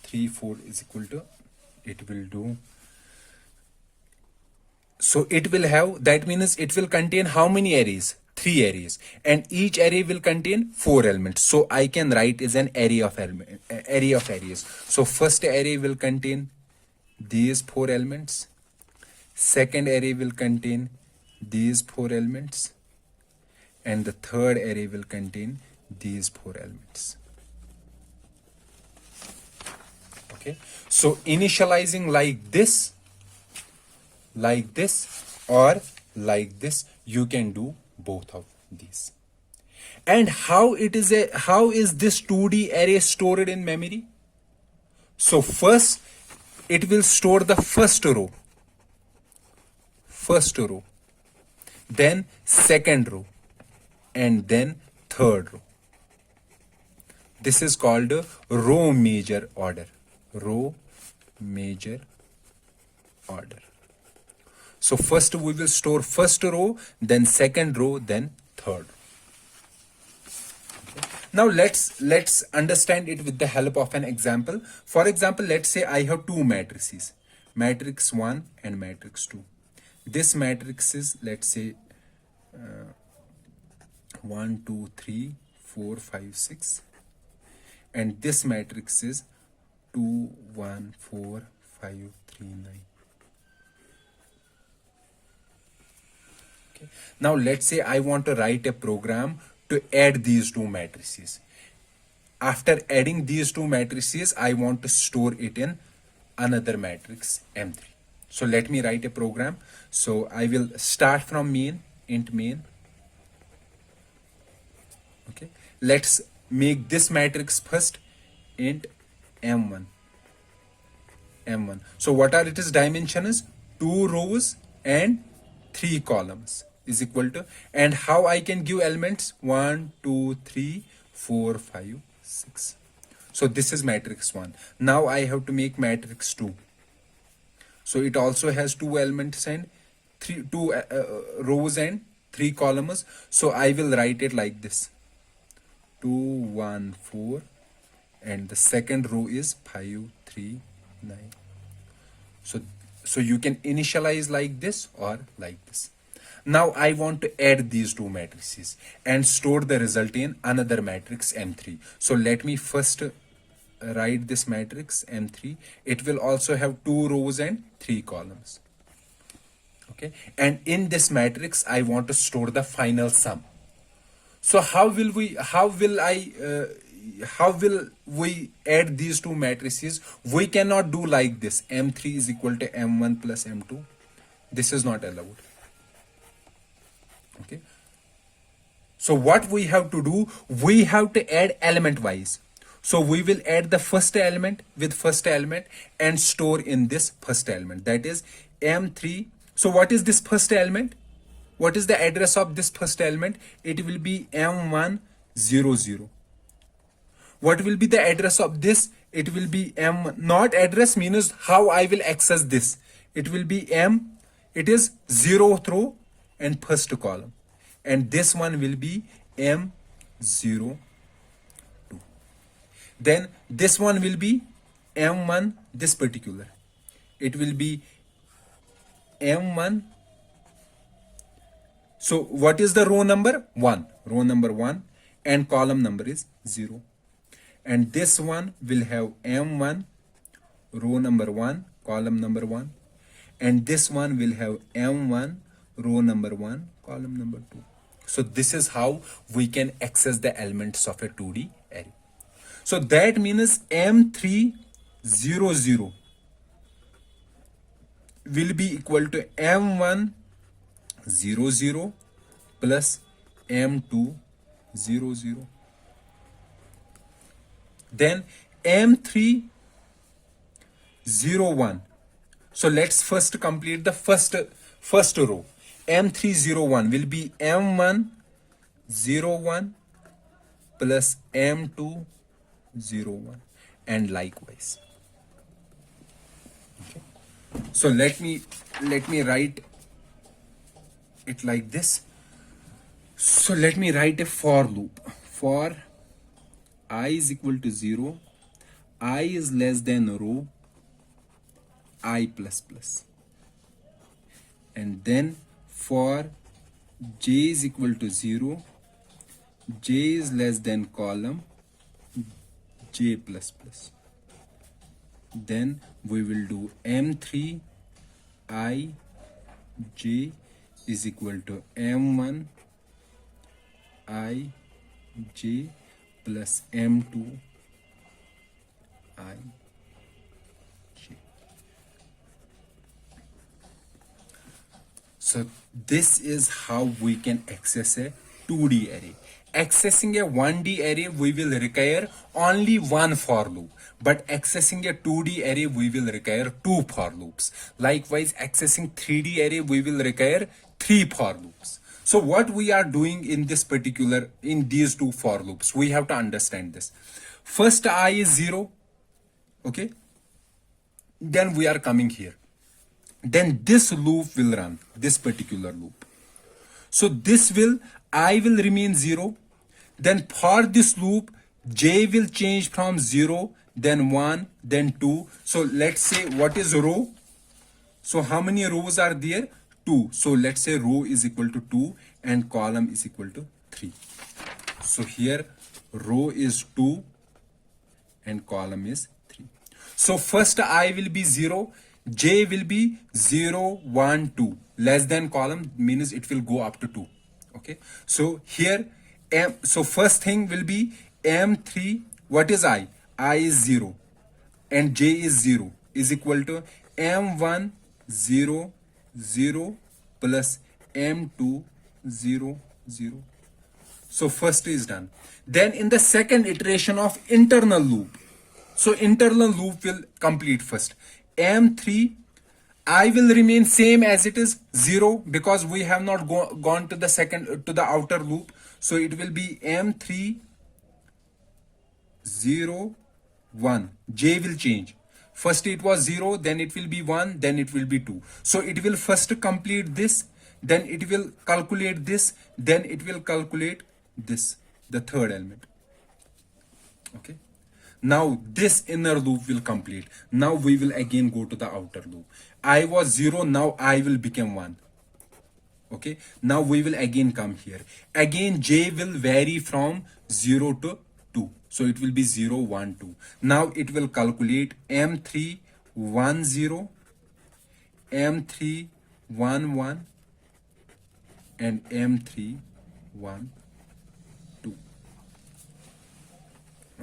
[SPEAKER 1] 3, 4 is equal to, it will do. So it will have, that means it will contain how many arrays? 3 arrays, and each array will contain 4 elements. So I can write is an array of arrays. So first array will contain these 4 elements. Second array will contain these 4 elements, and the third array will contain these 4 elements. Okay, so initializing like this, or like this, you can do both of these. And how is this 2D array stored in memory? So first it will store the first row, then second row, and then third row. This is called row major order. So first we will store first row, then second row, then third. Okay. Now let's understand it with the help of an example. For example, let's say I have 2 matrices, matrix 1 and matrix 2. This matrix is, let's say 1 2 3 4 5 6, and this matrix is 2 1 4 5 3 9. Okay. Now let's say I want to write a program to add these 2 matrices. After adding these 2 matrices, I want to store it in another matrix M3. So let me write a program. So I will start from main, int main. Okay, let's make this matrix first, int M1. So what are its dimensions? 2 rows and 3 columns is equal to, and how I can give elements? 1 2 3 4 5 6. So this is matrix 1. Now I have to make matrix 2. So it also has 2 elements and 2 rows and 3 columns. So I will write it like this: 2 1 4, and the second row is 5 3 9. So you can initialize like this or like this. Now I want to add these 2 matrices and store the result in another matrix M3. So let me first write this matrix M3. It will also have 2 rows and 3 columns. Okay, and in this matrix I want to store the final sum. So how will we add these 2 matrices? We cannot do like this: M3 is equal to M1 plus M2. This is not allowed. Okay, so what we have to do, we have to add element wise. So we will add the first element with first element and store in this first element, that is M3. So what is this first element? What is the address of this first element? It will be M100. What will be the address of this? It will be m, not address means how I will access this. It will be m, it is 0th row and first column, and this one will be m0. Then this one will be m1, this particular, it will be m1. So what is the row number? 1, row number 1, and column number is 0. And this one will have m1, row number 1, column number 1, and this one will have m1, row number 1, column number 2. So this is how we can access the elements of a 2D array. So that means m300 will be equal to m100 plus m200. Then m301. So let's first complete the first row. M301 will be m101 plus m201, and likewise. Okay. So let me write it like this. So let me write a for loop. For I is equal to 0, I is less than row I plus plus, and then for j is equal to 0, j is less than column j plus plus. Then we will do m3 I j is equal to m1 I j plus m2 I j. So this is how we can access a 2D array. Accessing a 1D array, we will require only one for loop, but accessing a 2D array, we will require two for loops. Likewise, accessing 3D array, we will require three for loops. So what we are doing in this particular, in these two for loops, we have to understand this. First I is 0, okay? Then we are coming here. Then this loop will run, this particular loop. So this will, I will remain 0. Then for this loop, j will change from 0, then 1, then 2. So let's say what is row? So how many rows are there? 2. So let's say row is equal to 2 and column is equal to 3. So here row is 2 and column is 3. So first I will be 0, j will be 0, 1, 2. Less than column means it will go up to 2. Okay. So here so first thing will be m3, what is I? I is 0 and j is 0 is equal to m1 0 0 plus m2 0 0. So first is done. Then in the second iteration of internal loop, so internal loop will complete first. M3 I will remain same as it is 0 because we have not gone to the second to the outer loop. So it will be M3 0 1. J will change. First it was 0, then it will be 1, then it will be 2. So it will first complete this, then it will calculate this, then it will calculate this, the third element. Okay. Now this inner loop will complete. Now we will again go to the outer loop. I was 0, now I will become 1. Okay. Now we will again come here. Again j will vary from 0 to 2. So it will be 0, 1, 2. Now it will calculate M3 1 0, M3 1 1, and M3 1 2.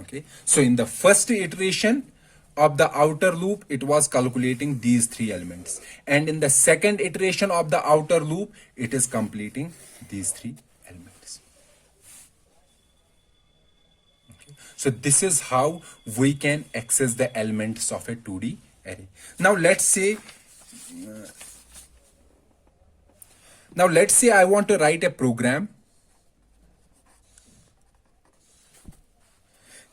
[SPEAKER 1] Okay. So in the first iteration of the outer loop, it was calculating these three elements. And in the second iteration of the outer loop, it is completing these three elements. Okay. So this is how we can access the elements of a 2D array. Now let's say I want to write a program.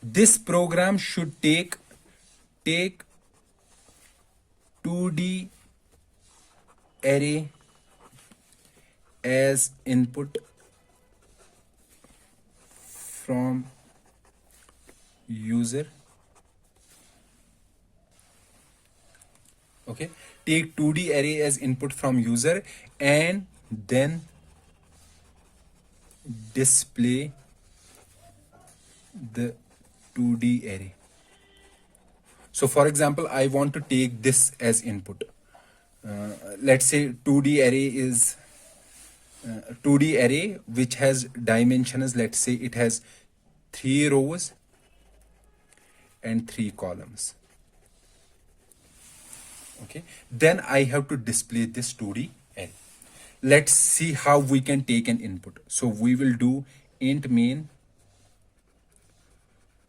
[SPEAKER 1] This program should take 2D array as input from user. Okay, take 2D array as input from user and then display the 2D array. So for example, I want to take this as input. Let's say 2D array is 2D array which has dimensions. Let's say it has 3 rows and 3 columns. Okay, then I have to display this 2D array. Let's see how we can take an input. So we will do int main.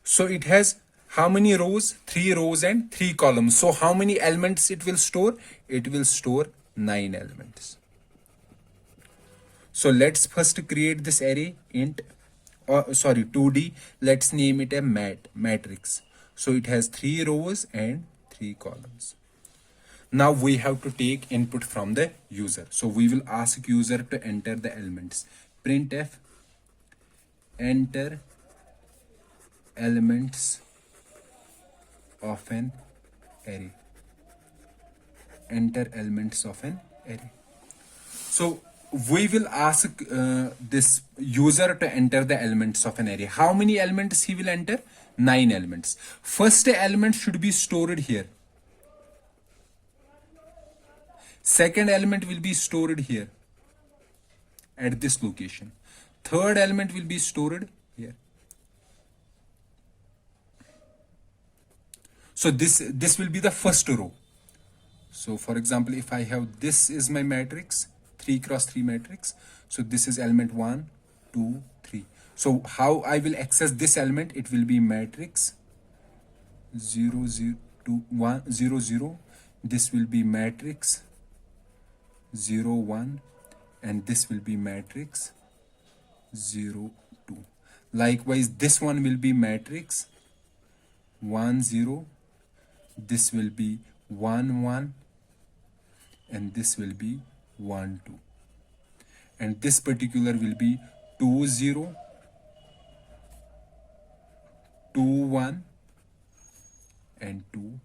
[SPEAKER 1] So it has how many rows? 3 rows and 3 columns. So how many elements it will store? It will store 9 elements. So let's first create this array int, 2D. Let's name it a matrix. So it has 3 rows and 3 columns. Now we have to take input from the user. So we will ask user to enter the elements. Printf enter elements of an array. Enter elements of an array. So we will ask this user to enter the elements of an array. How many elements he will enter? 9 elements. First element should be stored here. Second element will be stored here at this location. Third element will be stored here. So this will be the first row. So for example, if I have, this is my matrix, 3 cross 3 matrix. So this is element 1, 2, 3. So how I will access this element? It will be matrix 0, 0, 2, 1, 0, 0. This will be matrix 0, 1, and this will be matrix 0, 2. Likewise, this one will be matrix 1, 0. This will be 1, 1, and this will be 1, 2. And this particular will be 2, 0, 2, 1, and 2.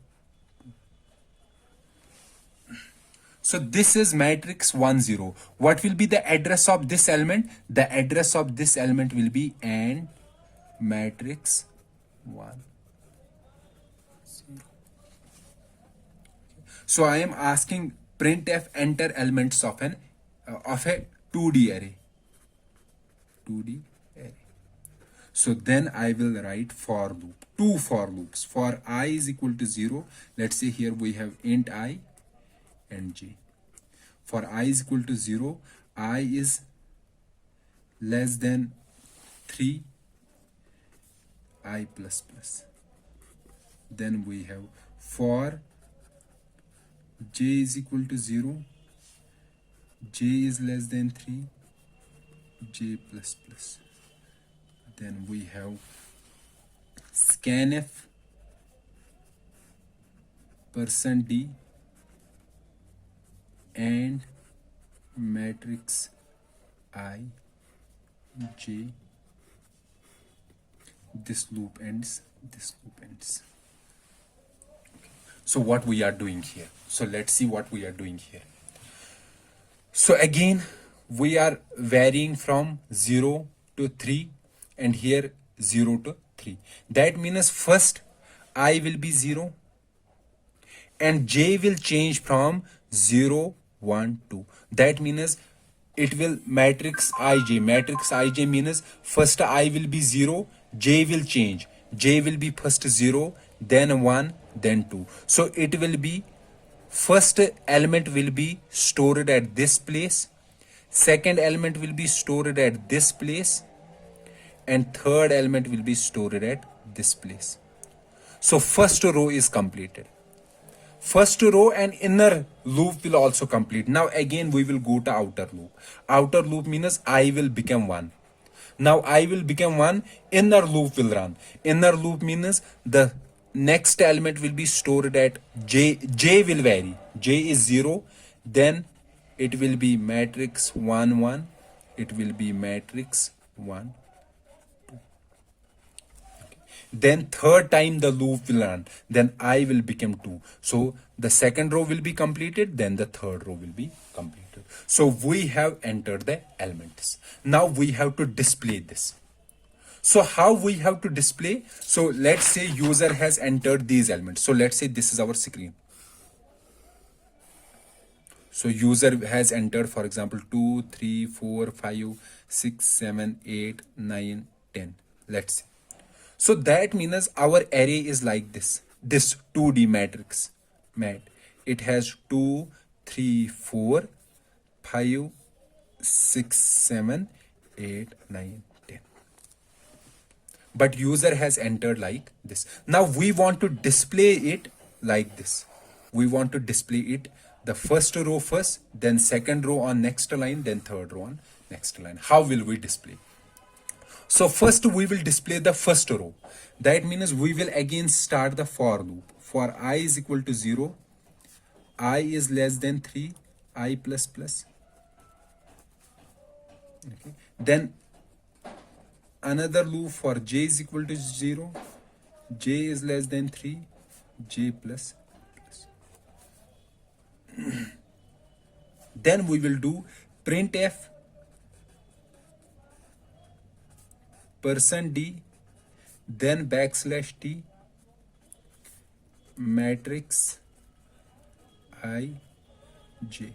[SPEAKER 1] So this is matrix 1, 0. What will be the address of this element? The address of this element will be and matrix 1, 0. So I am asking printf enter elements of a 2D array. 2D array. So then I will write for loop. 2 for loops. For I is equal to 0. Let's say here we have int I and j. For I is equal to 0, I is less than 3, I plus plus. Then we have for j is equal to 0, j is less than 3, j plus plus. Then we have scanf %d and matrix I, j. This loop ends, this loop ends. Okay. So what we are doing here? So let's see what we are doing here. So again, we are varying from 0 to 3 and here 0 to 3. That means first I will be 0 and j will change from 0, 1, 2. That means it will matrix ij. Matrix ij means first I will be 0, j will change. J will be first 0, then 1, then 2. So it will be first element will be stored at this place. Second element will be stored at this place. And third element will be stored at this place. So first row is completed. First row and inner loop will also complete. Now again we will go to outer loop. Outer loop means I will become 1. Now I will become 1, inner loop will run. Inner loop means the next element will be stored at j will vary. J is 0, then it will be matrix 1 1, it will be matrix 1. Then third time the loop will run, then I will become 2. So the second row will be completed, then the third row will be completed. So we have entered the elements. Now we have to display this. So how we have to display? So let's say user has entered these elements. So let's say this is our screen. So user has entered, for example, 2, 3, 4, 5, 6, 7, 8, 9, 10. Let's say. So that means our array is like this. This 2D matrix. It has 2, 3, 4, 5, 6, 7, 8, 9, 10. But user has entered like this. Now we want to display it like this. We want to display it the first row first, then second row on next line, then third row on next line. How will we display? So first we will display the first row. That means we will again start the for loop. For I is equal to 0, I is less than 3, I plus plus. Okay. Then another loop for j is equal to 0, j is less than 3, j plus plus. Then we will do printf %d, then backslash t, matrix I, j.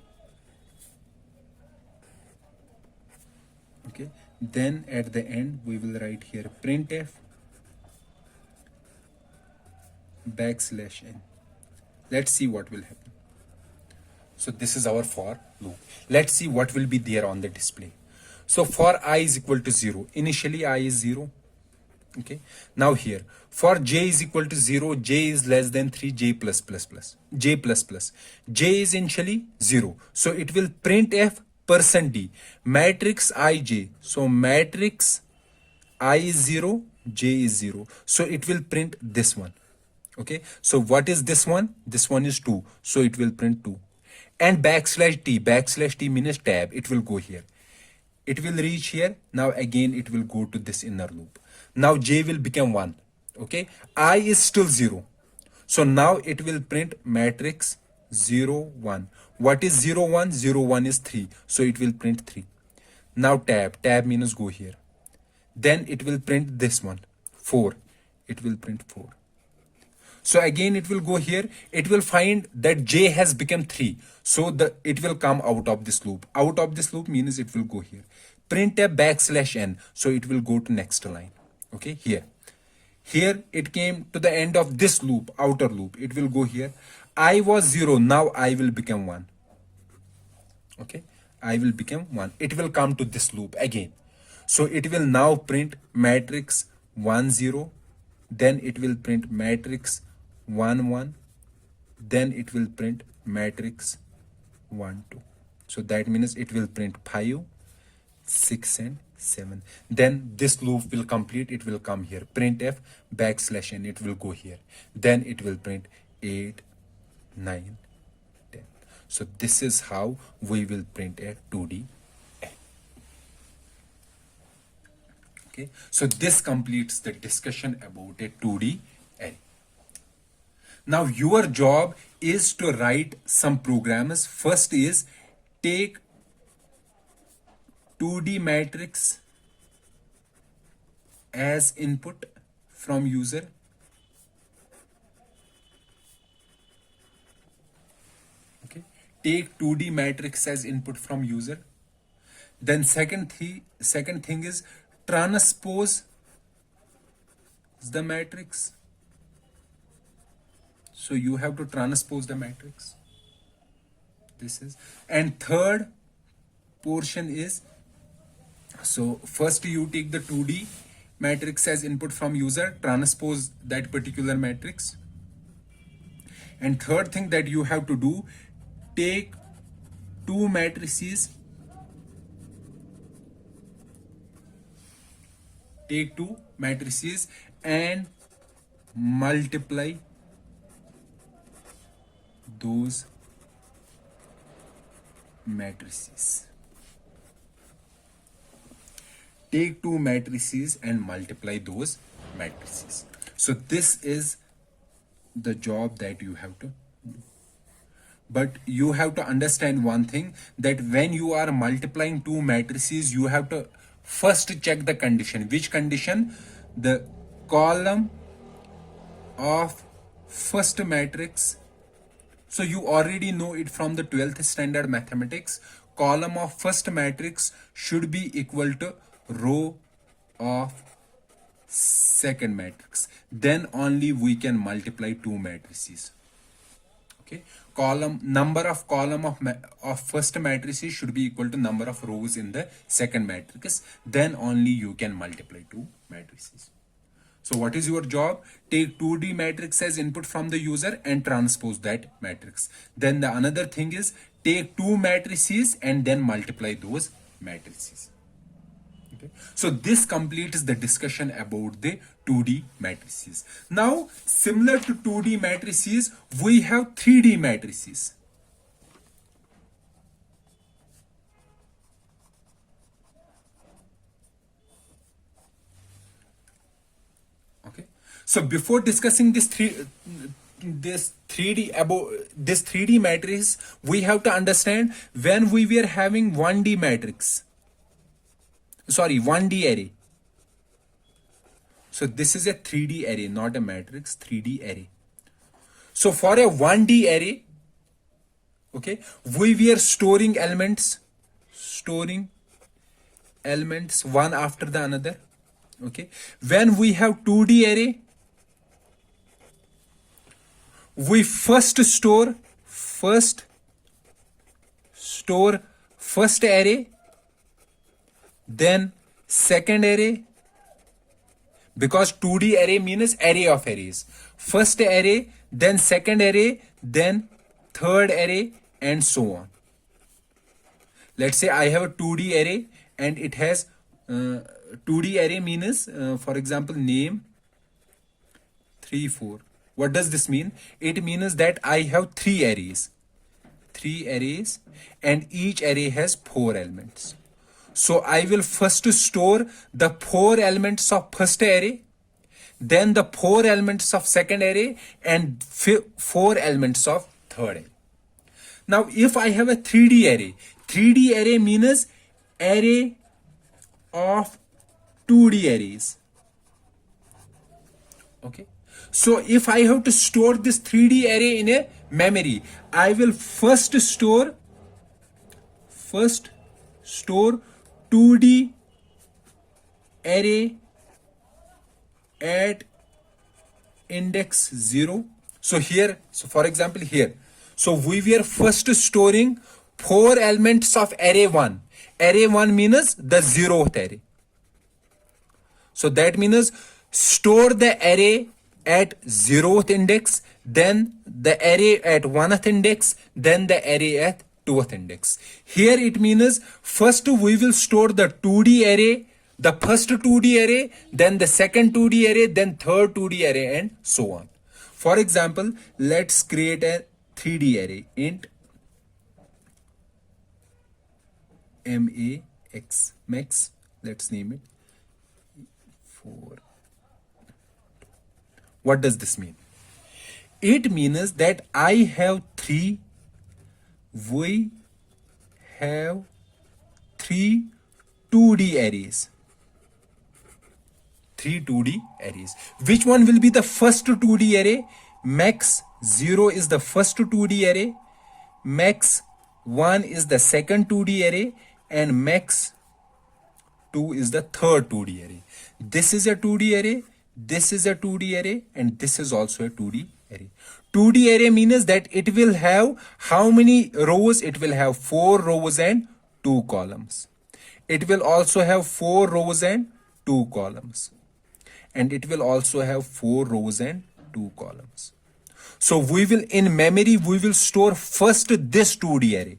[SPEAKER 1] Okay. Then at the end we will write here printf backslash n. Let's see what will happen. So this is our for loop. Let's see what will be there on the display. So for I is equal to 0, initially I is 0. Okay. Now here for j is equal to 0, j is less than 3, j plus plus plus, j plus plus. J is initially 0. So it will printf %d, matrix ij. So matrix I is 0, j is 0. So it will print this one. Okay. So what is this one? This one is 2. So it will print 2. And backslash t means tab. It will go here. It will reach here. Now again it will go to this inner loop. Now j will become 1. Okay. I is still 0. So now it will print matrix 0, 1. What is 0, 1? 0, 1 is 3. So it will print 3. Now tab. Tab means go here. Then it will print this one. 4. It will print 4. So again it will go here. It will find that j has become 3. So it will come out of this loop. Out of this loop means it will go here. Printf backslash n. So it will go to next line. Okay, here. Here it came to the end of this loop, outer loop. It will go here. I was 0. Now I will become 1. Okay, I will become 1. It will come to this loop again. So it will now print matrix 1 0. Then it will print matrix 1 1. Then it will print matrix 1 2. So that means it will print 5, 6 and 7. Then this loop will complete. It will come here. Printf backslash n. It will go here. Then it will print 8, 9, 10. So this is how we will print a 2D array. Okay. So this completes the discussion about a 2D array. Now your job is to write some programs. First is take 2D matrix as input from user. Okay. Take 2D matrix as input from user. Then second thing is transpose the matrix. So you have to transpose the matrix. This is, and third portion is, so first you take the 2D matrix as input from user, transpose that particular matrix. And third thing that you have to do, take two matrices Take two matrices and multiply those matrices. Take two matrices and multiply those matrices. So this is the job that you have to do. But you have to understand one thing, that when you are multiplying two matrices, you have to first check the condition. Which condition? The column of first matrix. So you already know it from the 12th standard mathematics. Column of first matrix should be equal to row of second matrix. Then only we can multiply two matrices. Okay, number of column of first matrices should be equal to number of rows in the second matrix. Then only you can multiply two matrices. So what is your job? Take 2D matrix as input from the user and transpose that matrix. Then the another thing is take two matrices and then multiply those matrices. Okay. So this completes the discussion about the 2D matrices. Now, similar to 2D matrices, we have 3D matrices. Okay. So before discussing this 3D matrix, we have to understand when we were having 1D matrix. Sorry, 1D array. So this is a 3D array, not a matrix, 3D array. So for a 1D array, okay, we were storing elements one after the another. Okay, when we have 2D array, we first store first array, then second array, because 2D array means array of arrays. First array, then second array, then third array, and so on. Let's say I have a 2D array and it has 2D array means, for example, name 3, 4. What does this mean? It means that I have three arrays, and each array has 4 elements. So I will first store the 4 elements of first array, then the 4 elements of second array, and 4 elements of third array. Now if I have a 3D array means array of 2D arrays. Okay. So if I have to store this 3D array in a memory, I will first store 2D array at index 0. So for example here, so we were first storing 4 elements of array 1. Array 1 means the 0th array. So that means store the array at 0th index, then the array at 1th index, then the array at 2th index. Here it means first we will store the 2D array, the first 2D array, then the second 2D array, then third 2D array, and so on. For example, let's create a 3D array, int max, let's name it 4. What does this mean? It means that we have 3 2D arrays. 3 2D arrays. Which one will be the first 2D array? Max 0 is the first 2D array. Max 1 is the second 2D array. And max 2 is the third 2D array. This is a 2D array. This is a 2D array, and this is also a 2D array. 2D array means that it will have how many rows? It will have 4 rows and 2 columns. It will also have 4 rows and 2 columns. And it will also have 4 rows and 2 columns. So in memory, we will store first this 2D array.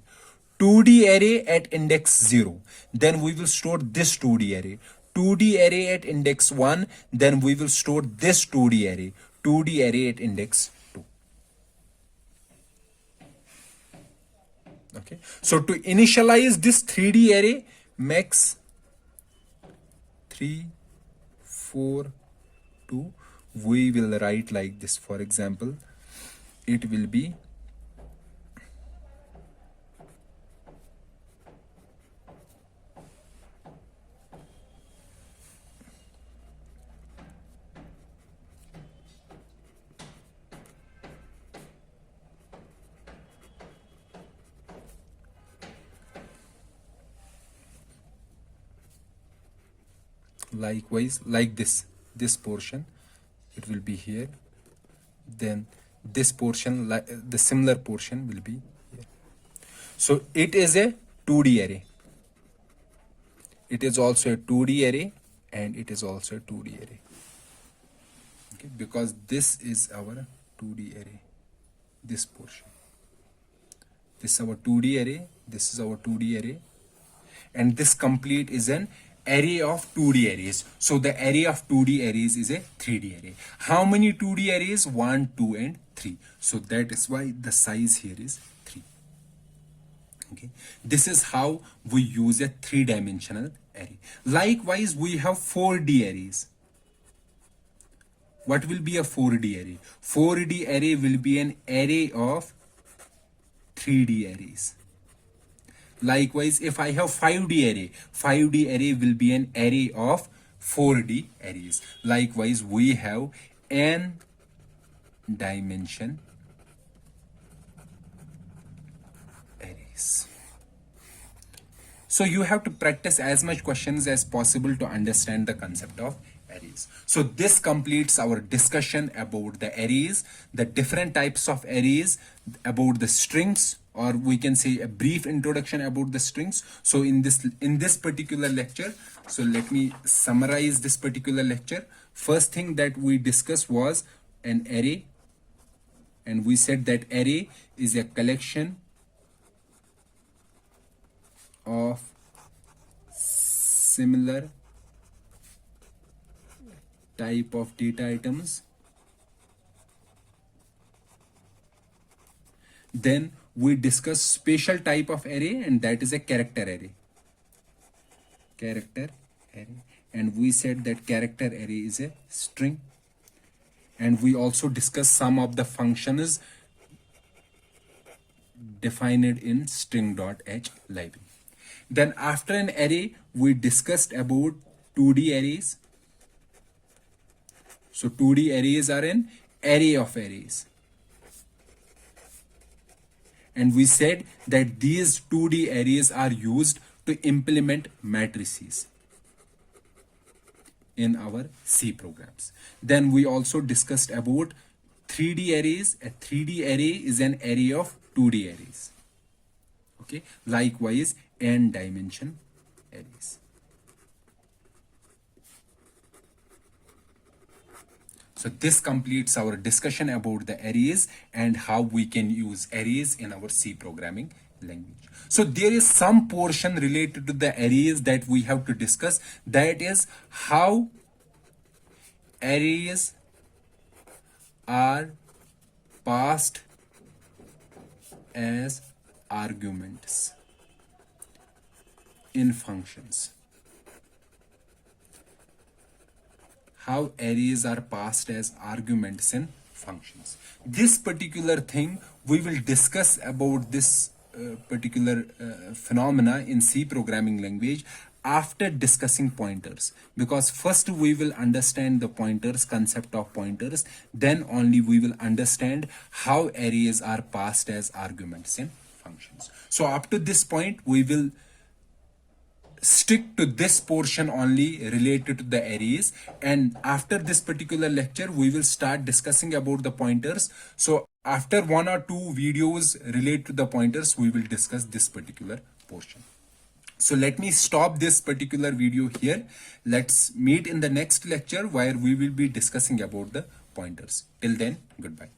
[SPEAKER 1] 2D array at index 0. Then we will store this 2D array. 2D array at index 1, then we will store this 2D array at index 2. Okay, so to initialize this 3D array, max 3 4 2, we will write like this. For example, it will be likewise like this portion, it will be here, then this portion, the similar portion will be here. So it is a 2D array, it is also a 2D array, and it is also a 2D array. Okay, because this is our 2D array, this portion, this is our 2D array, this is our 2D array, and this complete is an array of 2D arrays. So the array of 2D arrays is a 3D array. How many 2D arrays? 1, 2, and 3. So that is why the size here is 3. Okay, this is how we use a 3-dimensional array. Likewise, we have 4D arrays. What will be a 4D array? 4D array will be an array of 3D arrays. Likewise, if I have 5D array will be an array of 4D arrays. Likewise, we have n dimension arrays. So you have to practice as much questions as possible to understand the concept of arrays. So this completes our discussion about the arrays, the different types of arrays, about the strings, or we can say a brief introduction about the strings. So in this particular lecture, so let me summarize this particular lecture. First thing that we discussed was an array, and we said that array is a collection of similar type of data items. Then we discuss special type of array, and that is a character array. And we said that character array is a string. And we also discussed some of the functions defined in string.h library. Then after an array, we discussed about 2D arrays. So 2D arrays are an array of arrays. And we said that these 2D arrays are used to implement matrices in our C programs. Then we also discussed about 3D arrays. A 3D array is an array of 2D arrays. Okay, likewise n dimension arrays. So this completes our discussion about the arrays and how we can use arrays in our C programming language. So there is some portion related to the arrays that we have to discuss. That is how arrays are passed as arguments in functions. How arrays are passed as arguments in functions. This particular thing we will discuss about this particular phenomena in C programming language after discussing pointers, because first we will understand the pointers, concept of pointers, then only we will understand how arrays are passed as arguments in functions. So up to this point we will stick to this portion only related to the arrays, and after this particular lecture we will start discussing about the pointers. So after 1 or 2 videos related to the pointers, we will discuss this particular portion. So let me stop this particular video here. Let's meet in the next lecture where we will be discussing about the pointers. Till then, goodbye.